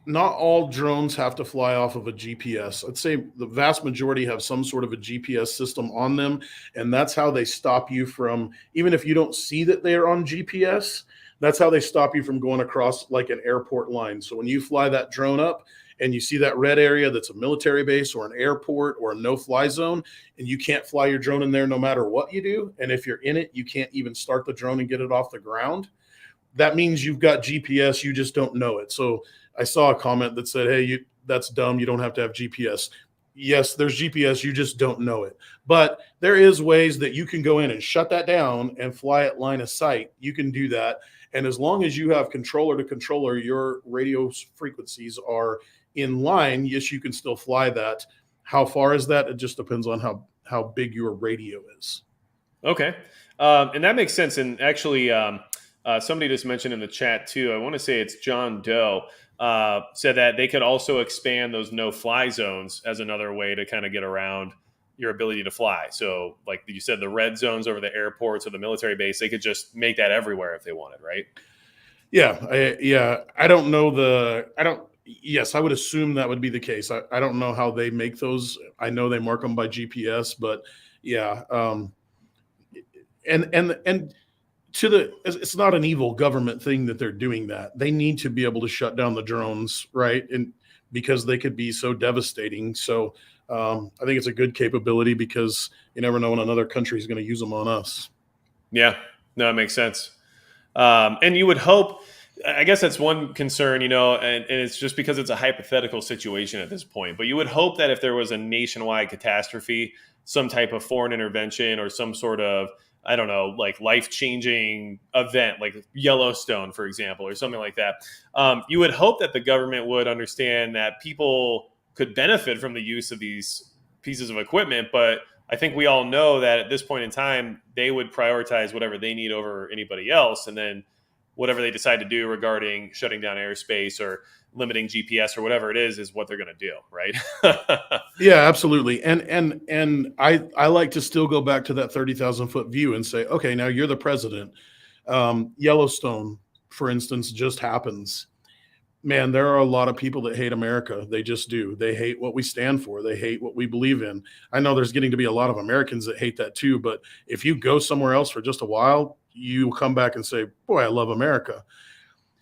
not all drones have to fly off of a GPS. I'd say the vast majority have some sort of a GPS system on them. And that's how they stop you from, even if you don't see that they're on GPS, that's how they stop you from going across like an airport line. So when you fly that drone up and you see that red area that's a military base or an airport or a no-fly zone, and you can't fly your drone in there no matter what you do, and if you're in it, you can't even start the drone and get it off the ground, that means you've got GPS, you just don't know it. So I saw a comment that said, hey, that's dumb, you don't have to have GPS. Yes, there's GPS, you just don't know it. But there is ways that you can go in and shut that down and fly at line of sight. You can do that. And as long as you have controller to controller, your radio frequencies are in line, yes, you can still fly that. How far is that? It just depends on how big your radio is. Okay. And that makes sense. And actually, somebody just mentioned in the chat too, I want to say it's John Doe, said that they could also expand those no-fly zones as another way to kind of get around your ability to fly. So like you said, the red zones over the airports or the military base, they could just make that everywhere if they wanted, right? Yeah. I don't know yes, I would assume that would be the case. I don't know how they make those. I know they mark them by GPS, but yeah. And it's not an evil government thing that they're doing that. They need to be able to shut down the drones, right? And because they could be so devastating. So I think it's a good capability, because you never know when another country is going to use them on us. Yeah, no, it makes sense. And you would hope, I guess that's one concern, and it's just because it's a hypothetical situation at this point, but you would hope that if there was a nationwide catastrophe, some type of foreign intervention or some sort of, I don't know, like life-changing event, like Yellowstone, for example, or something like that, you would hope that the government would understand that people could benefit from the use of these pieces of equipment. But I think we all know that at this point in time, they would prioritize whatever they need over anybody else. And then whatever they decide to do regarding shutting down airspace or limiting GPS or whatever it is what they're going to do, right? Yeah, absolutely. And I like to still go back to that 30,000 foot view and say, okay, now you're the president. Yellowstone, for instance, just happens. Man, there are a lot of people that hate America. They just do. They hate what we stand for. They hate what we believe in. I know there's getting to be a lot of Americans that hate that too, but if you go somewhere else for just a while, you come back and say, boy, I love America.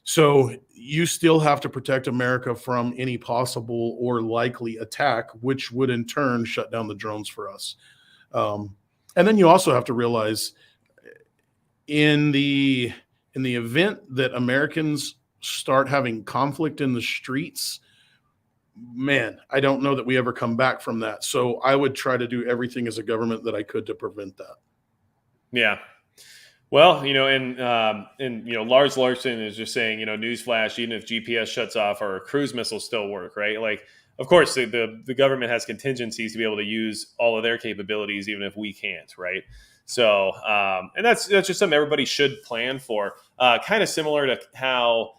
So you still have to protect America from any possible or likely attack, which would in turn shut down the drones for us. Um, and then you also have to realize in the event that Americans start having conflict in the streets, man, I don't know that we ever come back from that. So I would try to do everything as a government that I could to prevent that. Yeah. Well, Lars Larson is just saying, newsflash, even if GPS shuts off, our cruise missiles still work, right? Like, of course, the government has contingencies to be able to use all of their capabilities, even if we can't, right? So, and that's just something everybody should plan for. Kind of similar to how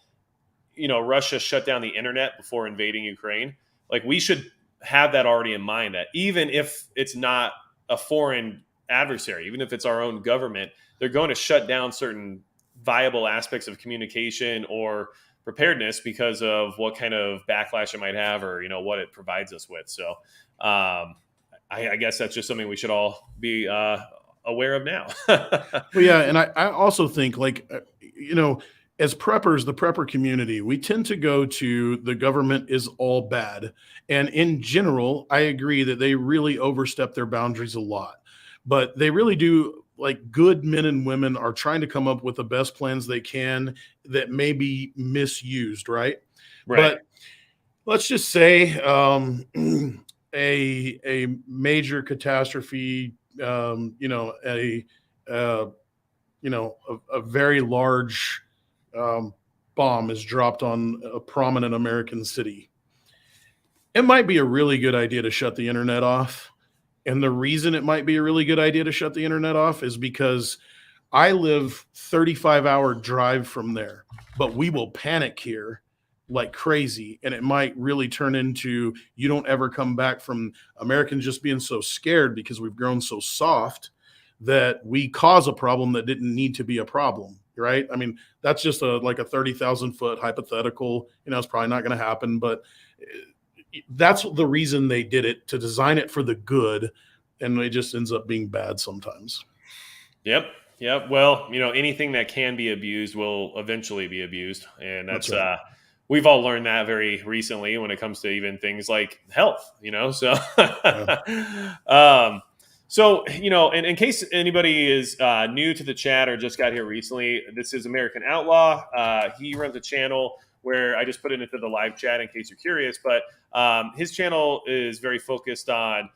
Russia shut down the internet before invading Ukraine. Like, we should have that already in mind, that even if it's not a foreign adversary, even if it's our own government, they're going to shut down certain viable aspects of communication or preparedness because of what kind of backlash it might have, or what it provides us with. So I guess that's just something we should all be aware of now. Well, yeah, and I also think as preppers, the prepper community, we tend to go to the government is all bad. And in general, I agree that they really overstep their boundaries a lot. But they really do, like, good men and women are trying to come up with the best plans they can that may be misused, right? Right. But let's just say a major catastrophe, uh, a very large bomb is dropped on a prominent American city. It might be a really good idea to shut the internet off. And the reason it might be a really good idea to shut the internet off is because I live 35-hour drive from there, but we will panic here like crazy. And it might really turn into, you don't ever come back from Americans just being so scared because we've grown so soft that we cause a problem that didn't need to be a problem. Right. I mean, that's just like a 30,000 foot hypothetical, it's probably not going to happen, but that's the reason they did it, to design it for the good. And it just ends up being bad sometimes. Yep. Yep. Well, anything that can be abused will eventually be abused. And That's that's, right. we've all learned that very recently when it comes to even things like health, so, Yeah. in case anybody is new to the chat or just got here recently, this is American Outlaw. He runs a channel where I just put it into the live chat in case you're curious, but his channel is very focused on,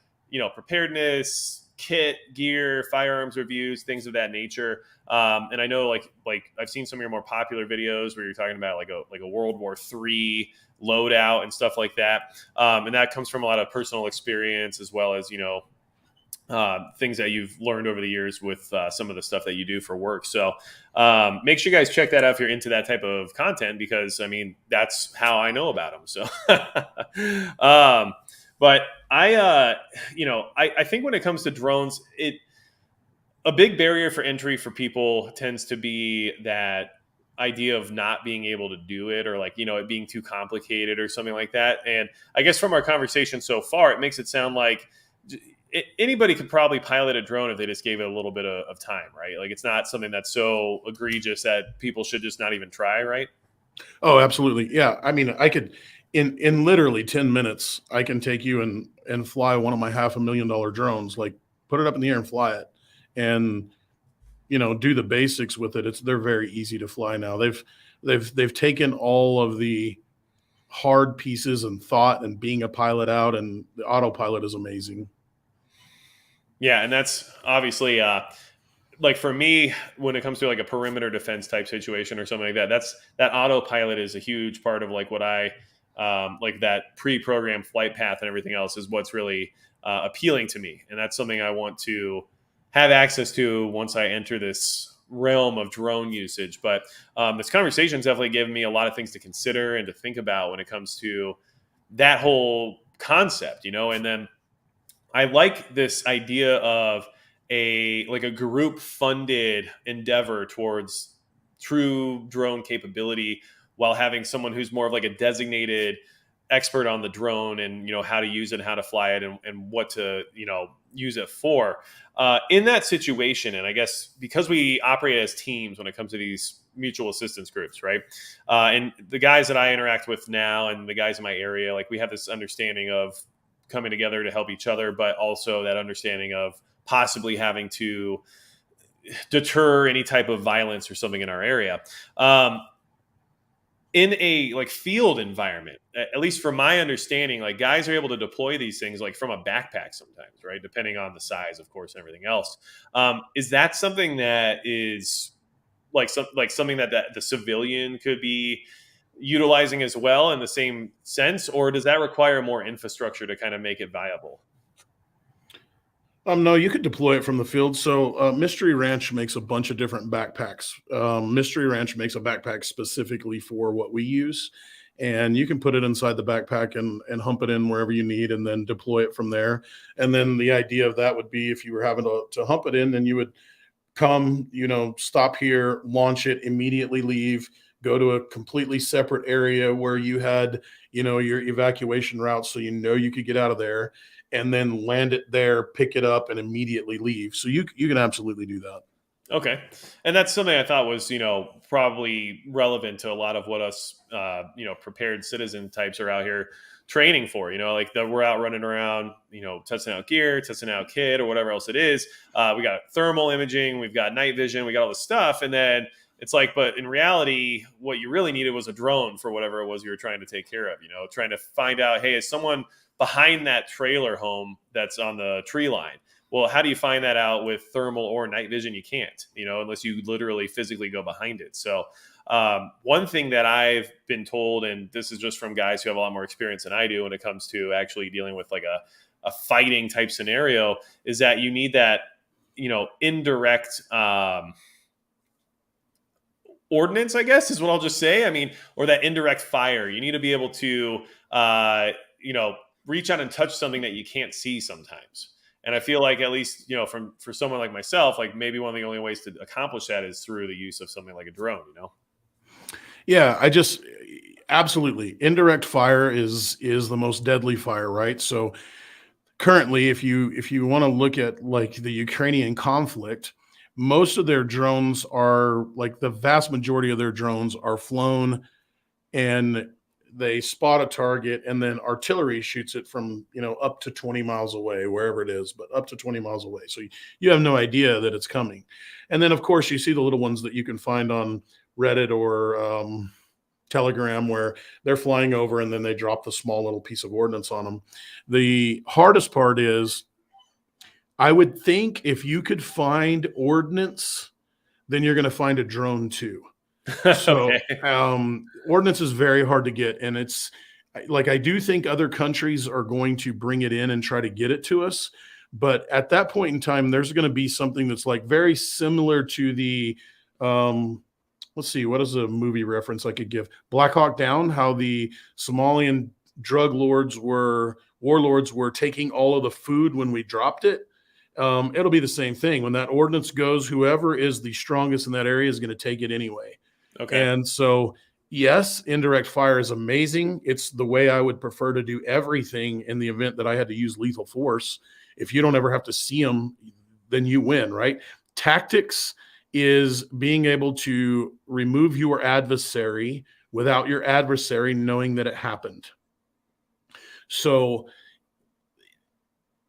preparedness, kit, gear, firearms reviews, things of that nature. And I know, like I've seen some of your more popular videos where you're talking about like a World War III loadout and stuff like that. And that comes from a lot of personal experience, as well as things that you've learned over the years with some of the stuff that you do for work. So make sure you guys check that out if you're into that type of content, because that's how I know about them. So, but I think when it comes to drones, a big barrier for entry for people tends to be that idea of not being able to do it, or it being too complicated or something like that. And I guess from our conversation so far, it makes it sound like anybody could probably pilot a drone if they just gave it a little bit of time, right? Like, it's not something that's so egregious that people should just not even try, right? Oh, absolutely. Yeah. I mean, I could, in literally 10 minutes, I can take you and fly one of my $500,000 drones, like put it up in the air and fly it, and do the basics with it. They're very easy to fly now. They've taken all of the hard pieces and thought and being a pilot out, and the autopilot is amazing. Yeah, and that's obviously like, for me, when it comes to like a perimeter defense type situation or something like that, that autopilot is a huge part of like what I like, that pre-programmed flight path and everything else is what's really appealing to me, and that's something I want to have access to once I enter this realm of drone usage. But this conversation's definitely given me a lot of things to consider and to think about when it comes to that whole concept, and then I like this idea of a group funded endeavor towards true drone capability, while having someone who's more of like a designated expert on the drone and, how to use it, how to fly it, and what to, use it for. In that situation, and I guess because we operate as teams when it comes to these mutual assistance groups, right? And the guys that I interact with now and the guys in my area, like we have this understanding of coming together to help each other, but also that understanding of possibly having to deter any type of violence or something in our area. In a like field environment, at least from my understanding, like guys are able to deploy these things like from a backpack sometimes, right? Depending on the size, of course, and everything else. Is that something that is like something that the civilian could be utilizing as well in the same sense, or does that require more infrastructure to kind of make it viable? No, you could deploy it from the field. So Mystery Ranch makes a bunch of different backpacks. Mystery Ranch makes a backpack specifically for what we use, and you can put it inside the backpack and hump it in wherever you need, and then deploy it from there. And then the idea of that would be if you were having to hump it in, then you would come, stop here, launch it, immediately leave, go to a completely separate area where you had, your evacuation route. So, you could get out of there and then land it there, pick it up and immediately leave. So you can absolutely do that. Okay, and that's something I thought was probably relevant to a lot of what us prepared citizen types are out here training for. Like that we're out running around, testing out gear, testing out kit, or whatever else it is. We got thermal imaging, we've got night vision, we got all this stuff, and then it's like, but in reality, what you really needed was a drone for whatever it was you were trying to take care of. Trying to find out, hey, is someone behind that trailer home that's on the tree line? Well, how do you find that out with thermal or night vision? You can't, unless you literally physically go behind it. So one thing that I've been told, and this is just from guys who have a lot more experience than I do when it comes to actually dealing with like a fighting type scenario, is that you need that, indirect ordinance, I guess is what I'll just say. I mean, or that indirect fire. You need to be able to, reach out and touch something that you can't see sometimes. And I feel like at least, for someone like myself, like maybe one of the only ways to accomplish that is through the use of something like a drone. Yeah, absolutely. Indirect fire is the most deadly fire, right? So currently, if you want to look at like the Ukrainian conflict, most of their drones are like the vast majority of their drones are flown and they spot a target and then artillery shoots it from up to 20 miles away, wherever it is, but up to 20 miles away, so you have no idea that it's coming. And then of course you see the little ones that you can find on Reddit or Telegram where they're flying over and then they drop the small little piece of ordnance on them. The hardest part is, I would think if you could find ordnance, then you're going to find a drone too. So Okay. ordnance is very hard to get. And it's like, I do think other countries are going to bring it in and try to get it to us. But at that point in time, there's going to be something that's like very similar to the, let's see, what is a movie reference I could give? Black Hawk Down, how the Somalian warlords were taking all of the food when we dropped it. It'll be the same thing. When that ordinance goes, whoever is the strongest in that area is going to take it anyway. Okay. And so, yes, indirect fire is amazing. It's the way I would prefer to do everything in the event that I had to use lethal force. If you don't ever have to see them, then you win, right? Tactics is being able to remove your adversary without your adversary knowing that it happened. So,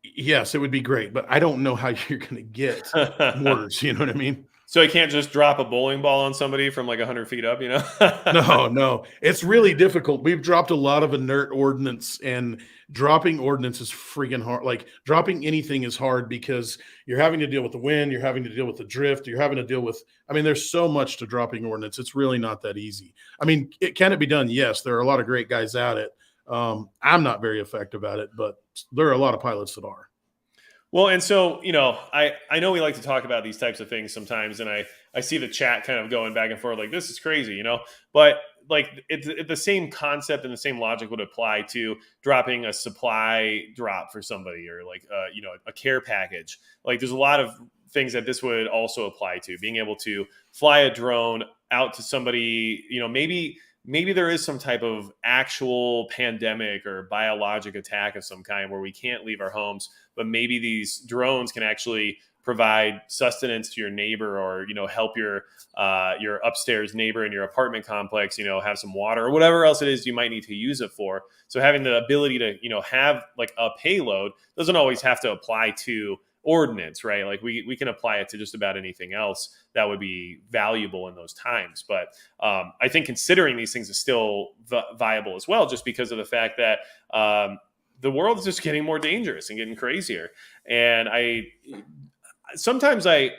yes, it would be great, but I don't know how you're going to get mortars. You know what I mean? So you can't just drop a bowling ball on somebody from like 100 feet up, No, it's really difficult. We've dropped a lot of inert ordnance, and dropping ordnance is freaking hard. Like dropping anything is hard because you're having to deal with the wind, you're having to deal with the drift, you're having to deal with, there's so much to dropping ordnance. It's really not that easy. Can it be done? Yes, there are a lot of great guys at it. I'm not very effective at it, but there are a lot of pilots that are. Well, and so, I know we like to talk about these types of things sometimes, and I see the chat kind of going back and forth like, this is crazy, but like it's the same concept and the same logic would apply to dropping a supply drop for somebody or like, a care package. Like there's a lot of things that this would also apply to, being able to fly a drone out to somebody, maybe maybe there is some type of actual pandemic or biologic attack of some kind where we can't leave our homes, but maybe these drones can actually provide sustenance to your neighbor, or help your upstairs neighbor in your apartment complex, have some water or whatever else it is you might need to use it for. So having the ability to have like a payload doesn't always have to apply to ordinance, right? Like we can apply it to just about anything else that would be valuable in those times. But I think considering these things is still viable as well, just because of the fact that the world is just getting more dangerous and getting crazier. And sometimes I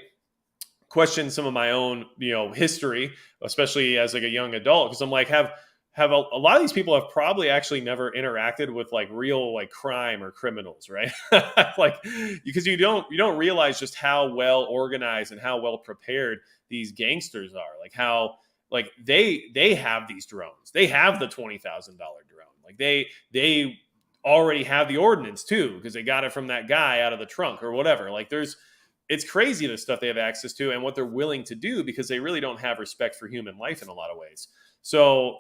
question some of my own, history, especially as like a young adult, because I'm like, have a lot of these people have probably actually never interacted with like real like crime or criminals, right? Like, because you don't realize just how well organized and how well prepared these gangsters are. Like how like they have these drones, they have the $20,000 drone, like they already have the ordinance too, because they got it from that guy out of the trunk or whatever. Like it's crazy the stuff they have access to and what they're willing to do, because they really don't have respect for human life in a lot of ways. So,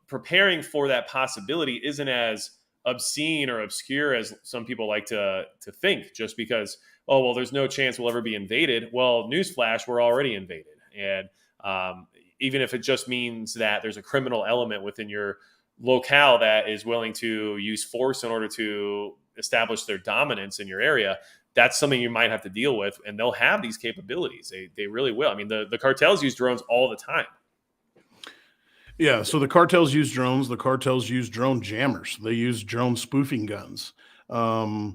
preparing for that possibility isn't as obscene or obscure as some people like to think, just because, oh, well, there's no chance we'll ever be invaded. Well, newsflash, we're already invaded. And even if it just means that there's a criminal element within your locale that is willing to use force in order to establish their dominance in your area, that's something you might have to deal with. And they'll have these capabilities. They really will. I mean, the cartels use drones all the time. Yeah, so the cartels use drones. The cartels use drone jammers. They use drone spoofing guns. We have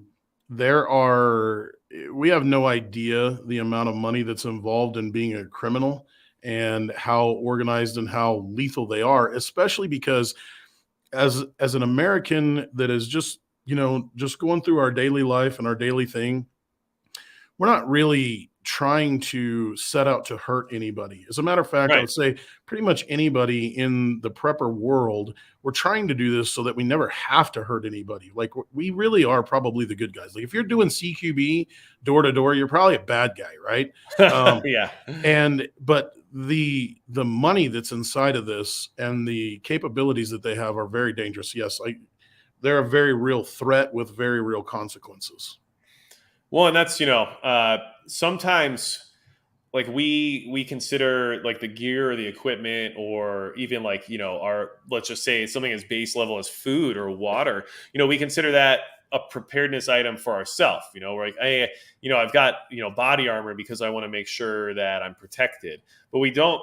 no idea the amount of money that's involved in being a criminal and how organized and how lethal they are, especially because as an American that is just going through our daily life and our daily thing, we're not really trying to set out to hurt anybody. As a matter of fact, I Right. would say pretty much anybody in the prepper world, we're trying to do this so that we never have to hurt anybody. Like we really are probably the good guys. Like if you're doing CQB door to door, you're probably a bad guy, right? Yeah. But the money that's inside of this and the capabilities that they have are very dangerous. Yes, they're a very real threat with very real consequences. Well, and that's, sometimes like we consider like the gear or the equipment, or even like, let's just say something as base level as food or water, we consider that a preparedness item for ourselves. We're like, hey, I've got, body armor because I want to make sure that I'm protected. But we don't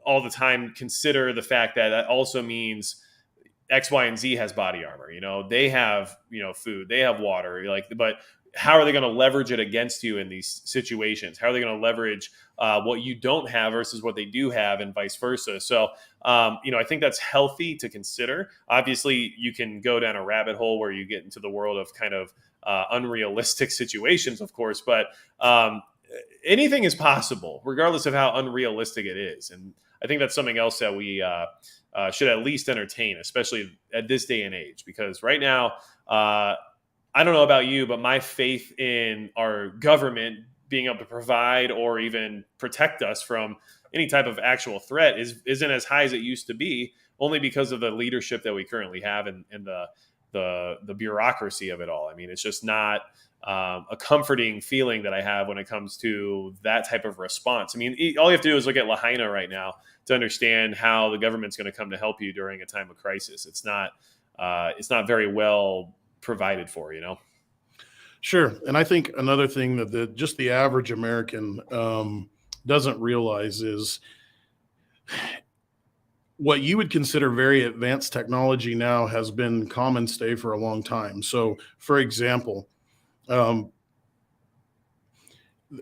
all the time consider the fact that that also means X, Y, and Z has body armor. They have, food, they have water. But how are they going to leverage it against you in these situations? How are they going to leverage what you don't have versus what they do have, and vice versa? So, I think that's healthy to consider. Obviously, you can go down a rabbit hole where you get into the world of kind of unrealistic situations, of course, but anything is possible, regardless of how unrealistic it is. And I think that's something else that we should at least entertain, especially at this day and age, because right now, I don't know about you, but my faith in our government being able to provide or even protect us from any type of actual threat isn't as high as it used to be, only because of the leadership that we currently have and the bureaucracy of it all. I mean, it's just not a comforting feeling that I have when it comes to that type of response. I mean, all you have to do is look at Lahaina right now to understand how the government's going to come to help you during a time of crisis. It's not very well provided for. Sure. And I think another thing that just the average American doesn't realize is what you would consider very advanced technology now has been common stay for a long time. So, for example,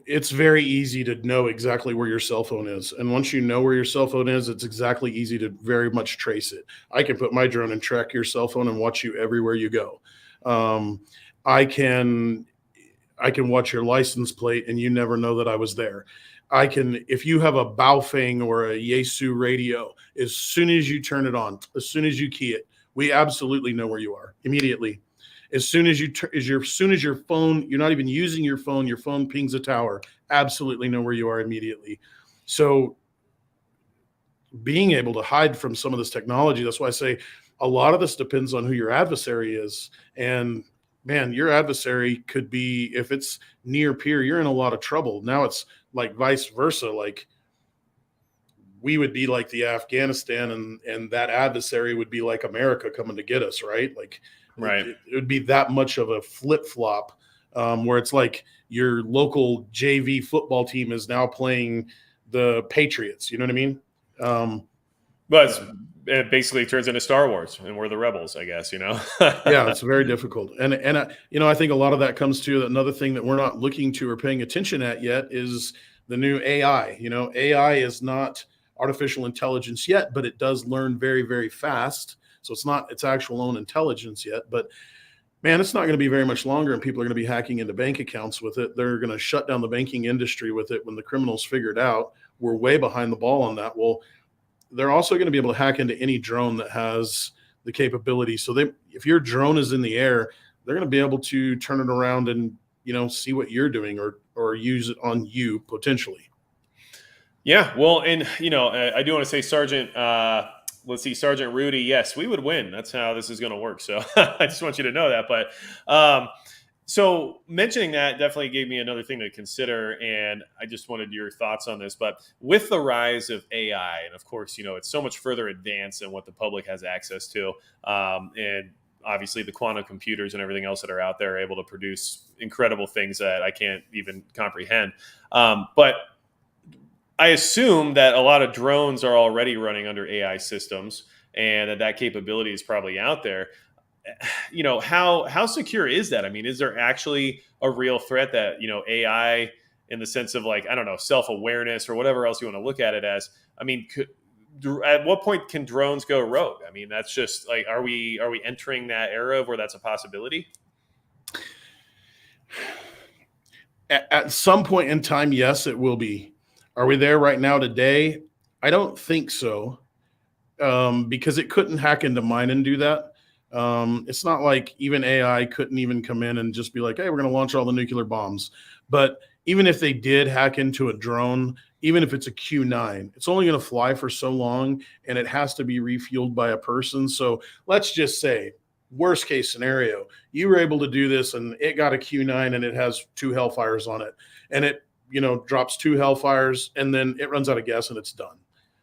it's very easy to know exactly where your cell phone is. And once you know where your cell phone is, it's exactly easy to very much trace it. I can put my drone and track your cell phone and watch you everywhere you go. I can watch your license plate and you never know that I was there. If you have a Baofeng or a Yaesu radio, as soon as you turn it on, as soon as you key it, we absolutely know where you are immediately. As soon as your phone, you're not even using your phone pings a tower, absolutely know where you are immediately. So being able to hide from some of this technology. That's why I say a lot of this depends on who your adversary is. And man, your adversary could be, if it's near peer, you're in a lot of trouble. Now it's like vice versa. Like we would be like the Afghanistan, and that adversary would be like America coming to get us, right? Like Right. it would be that much of a flip flop, where it's like your local JV football team is now playing the Patriots. You know what I mean? But it basically turns into Star Wars, and we're the rebels, I guess. Yeah, it's very difficult. And I think a lot of that comes to another thing that we're not looking to or paying attention at yet is the new AI. AI is not artificial intelligence yet, but it does learn very, very fast. So it's not its actual own intelligence yet, but man, it's not going to be very much longer, and people are going to be hacking into bank accounts with it. They're going to shut down the banking industry with it when the criminals figure it out. We're way behind the ball on that. Well, they're also going to be able to hack into any drone that has the capability. So if your drone is in the air, they're going to be able to turn it around and, see what you're doing or use it on you potentially. Yeah. Well, and, I do want to say, Sergeant, Sergeant Rudy, yes, we would win. That's how this is going to work. So I just want you to know that. But so mentioning that definitely gave me another thing to consider, and I just wanted your thoughts on this. But with the rise of AI, and of course, it's so much further advanced than what the public has access to, and obviously the quantum computers and everything else that are out there are able to produce incredible things that I can't even comprehend. But I assume that a lot of drones are already running under AI systems, and that capability is probably out there. How secure is that? I mean, is there actually a real threat that, AI, in the sense of, like, I don't know, self-awareness or whatever else you want to look at it as? I mean, at what point can drones go rogue? I mean, that's just like, are we entering that era where that's a possibility? At some point in time, yes, it will be. Are we there right now today? I don't think so, because it couldn't hack into mine and do that. It's not like even AI couldn't even come in and just be like, hey, we're going to launch all the nuclear bombs. But even if they did hack into a drone, even if it's a Q9, it's only going to fly for so long, and it has to be refueled by a person. So let's just say, worst case scenario, you were able to do this and it got a Q9 and it has 2 Hellfires on it, and it, drops 2 Hellfires, and then it runs out of gas and it's done.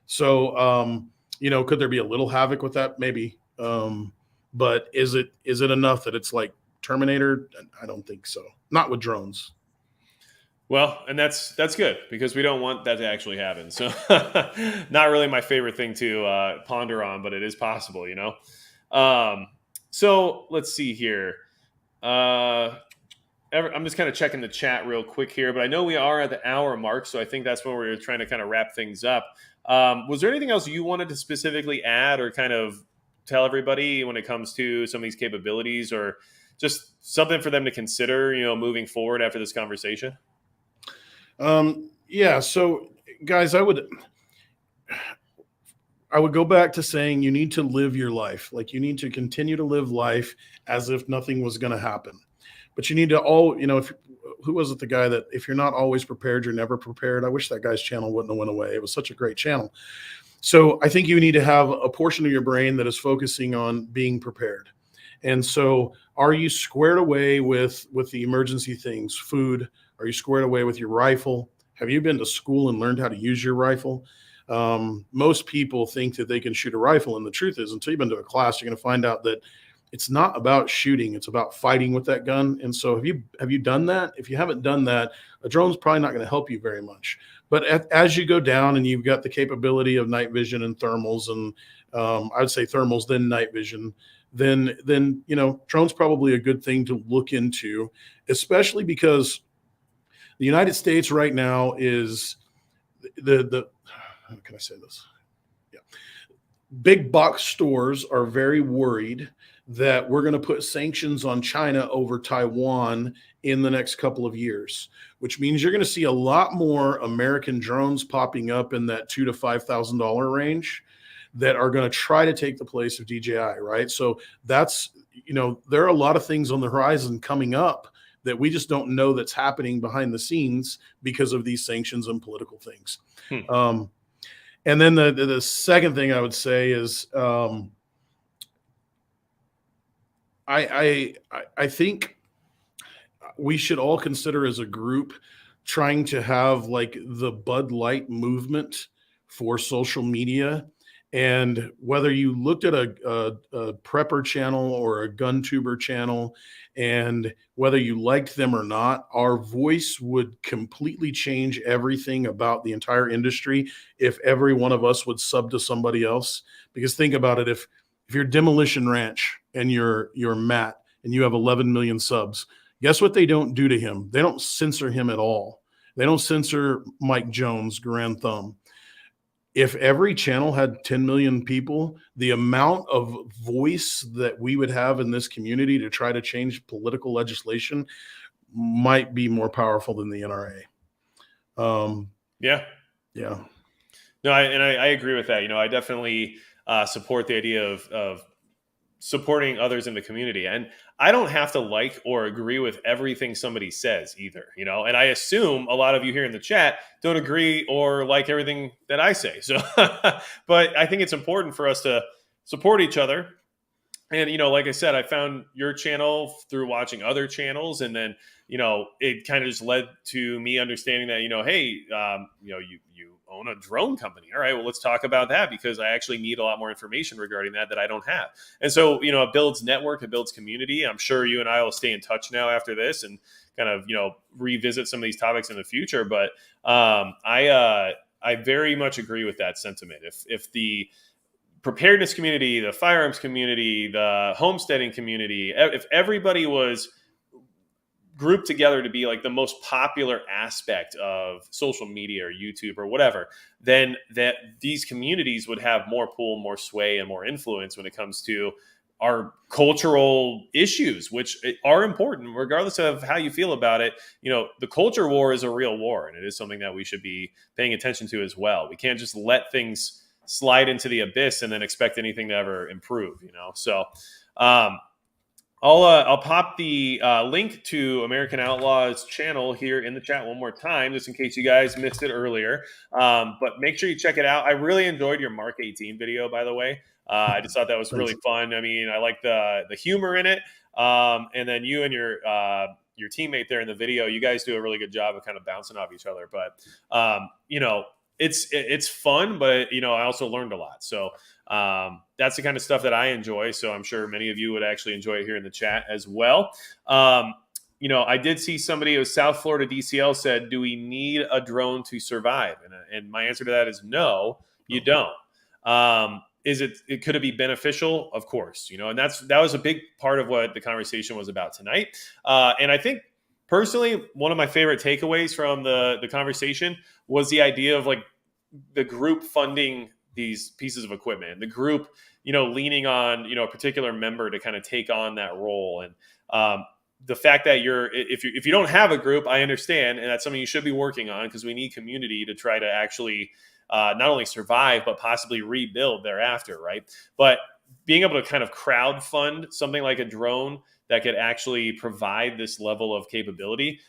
So, could there be a little havoc with that? Maybe. But is it enough that it's like Terminator? I don't think so. Not with drones. Well, and that's good, because we don't want that to actually happen. So not really my favorite thing to ponder on, but it is possible, So let's see here. I'm just kind of checking the chat real quick here, but I know we are at the hour mark, so I think that's when we're trying to kind of wrap things up. Was there anything else you wanted to specifically add or kind of tell everybody when it comes to some of these capabilities, or just something for them to consider, moving forward after this conversation? Yeah. So guys, I would go back to saying you need to live your life. Like, you need to continue to live life as if nothing was going to happen. But you need to who was it, the guy that, if you're not always prepared, you're never prepared? I wish that guy's channel wouldn't have went away. It was such a great channel. So I think you need to have a portion of your brain that is focusing on being prepared. And so, are you squared away with the emergency things? Food? Are you squared away with your rifle? Have you been to school and learned how to use your rifle? Most people think that they can shoot a rifle, and the truth is, until you've been to a class, you're going to find out that it's not about shooting. It's about fighting with that gun. And so have you done that? If you haven't done that, a drone's probably not going to help you very much. But as you go down and you've got the capability of night vision and thermals, and I would say thermals, then night vision, then drone's probably a good thing to look into, especially because the United States right now is how can I say this? Yeah. Big box stores are very worried that we're going to put sanctions on China over Taiwan in the next couple of years, which means you're going to see a lot more American drones popping up in that $2,000 to $5,000 range that are going to try to take the place of DJI, right? So that's, there are a lot of things on the horizon coming up that we just don't know that's happening behind the scenes because of these sanctions and political things. And then the second thing I would say is, I think we should all consider as a group trying to have like the Bud Light movement for social media. And whether you looked at a prepper channel or a gun tuber channel, and whether you liked them or not, our voice would completely change everything about the entire industry if every one of us would sub to somebody else. Because think about it, if you're Demolition Ranch and you're Matt and you have 11 million subs, guess what they don't do to him? They don't censor him at all. They don't censor Mike Jones, Grand Thumb. If every channel had 10 million people, the amount of voice that we would have in this community to try to change political legislation might be more powerful than the NRA. Yeah. Yeah. No, I agree with that. I definitely support the idea of supporting others in the community. And I don't have to like or agree with everything somebody says either, and I assume a lot of you here in the chat don't agree or like everything that I say. So, but I think it's important for us to support each other. And, like I said, I found your channel through watching other channels. And then, it kind of just led to me understanding that, hey, you own a drone company. All right, well, let's talk about that, because I actually need a lot more information regarding that I don't have. And so, it builds network, it builds community. I'm sure you and I will stay in touch now after this and kind of, revisit some of these topics in the future. But I very much agree with that sentiment. If the preparedness community, the firearms community, the homesteading community, if everybody was grouped together to be like the most popular aspect of social media or YouTube or whatever, then that these communities would have more pull, more sway, and more influence when it comes to our cultural issues, which are important regardless of how you feel about it. The culture war is a real war, and it is something that we should be paying attention to as well. We can't just let things slide into the abyss and then expect anything to ever improve, So I'll pop the link to American Outlaw's channel here in the chat one more time, just in case you guys missed it earlier. But make sure you check it out. I really enjoyed your Mark 18 video, by the way. I just thought that was really fun. I mean, I like the humor in it. And then you and your teammate there in the video, you guys do a really good job of kind of bouncing off each other. But it's fun, but I also learned a lot. So that's the kind of stuff that I enjoy. So I'm sure many of you would actually enjoy it here in the chat as well. I did see somebody, it was South Florida DCL, said, do we need a drone to survive? And my answer to that is no, you don't. Could it be beneficial? Of course, and that was a big part of what the conversation was about tonight. And I think personally, one of my favorite takeaways from the conversation was the idea of like the group funding these pieces of equipment, the group, leaning on, a particular member to kind of take on that role. And the fact that if you don't have a group, I understand. And that's something you should be working on, because we need community to try to actually not only survive, but possibly rebuild thereafter. Right. But being able to kind of crowd fund something like a drone that could actually provide this level of capability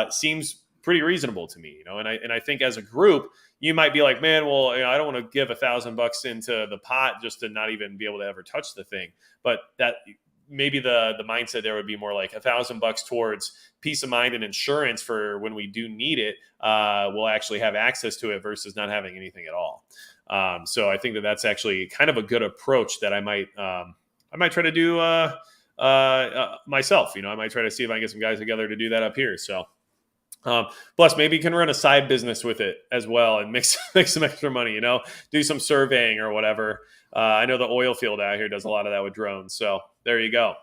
seems pretty reasonable to me, and I think as a group, you might be like, man, well, I don't want to give $1,000 into the pot just to not even be able to ever touch the thing. But that maybe the mindset there would be more like $1,000 towards peace of mind and insurance for when we do need it. We'll actually have access to it versus not having anything at all. So I think that's actually kind of a good approach that I might try to do myself. I might try to see if I can get some guys together to do that up here. So. Plus, maybe you can run a side business with it as well and make some extra money, do some surveying or whatever. I know the oil field out here does a lot of that with drones. So there you go.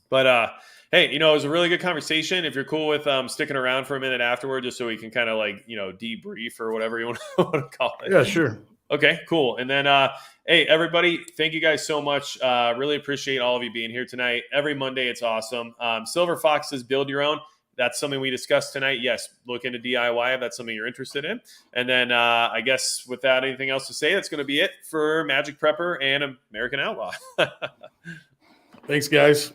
But hey, it was a really good conversation. If you're cool with sticking around for a minute afterward, just so we can kind of like, debrief or whatever you want to call it. Yeah, sure. Okay, cool. And then, hey, everybody, thank you guys so much. Really appreciate all of you being here tonight. Every Monday, it's awesome. Silver Fox says build your own. That's something we discussed tonight. Yes, look into DIY if that's something you're interested in. And then I guess without anything else to say, that's going to be it for Magic Prepper and American Outlaw. Thanks, guys.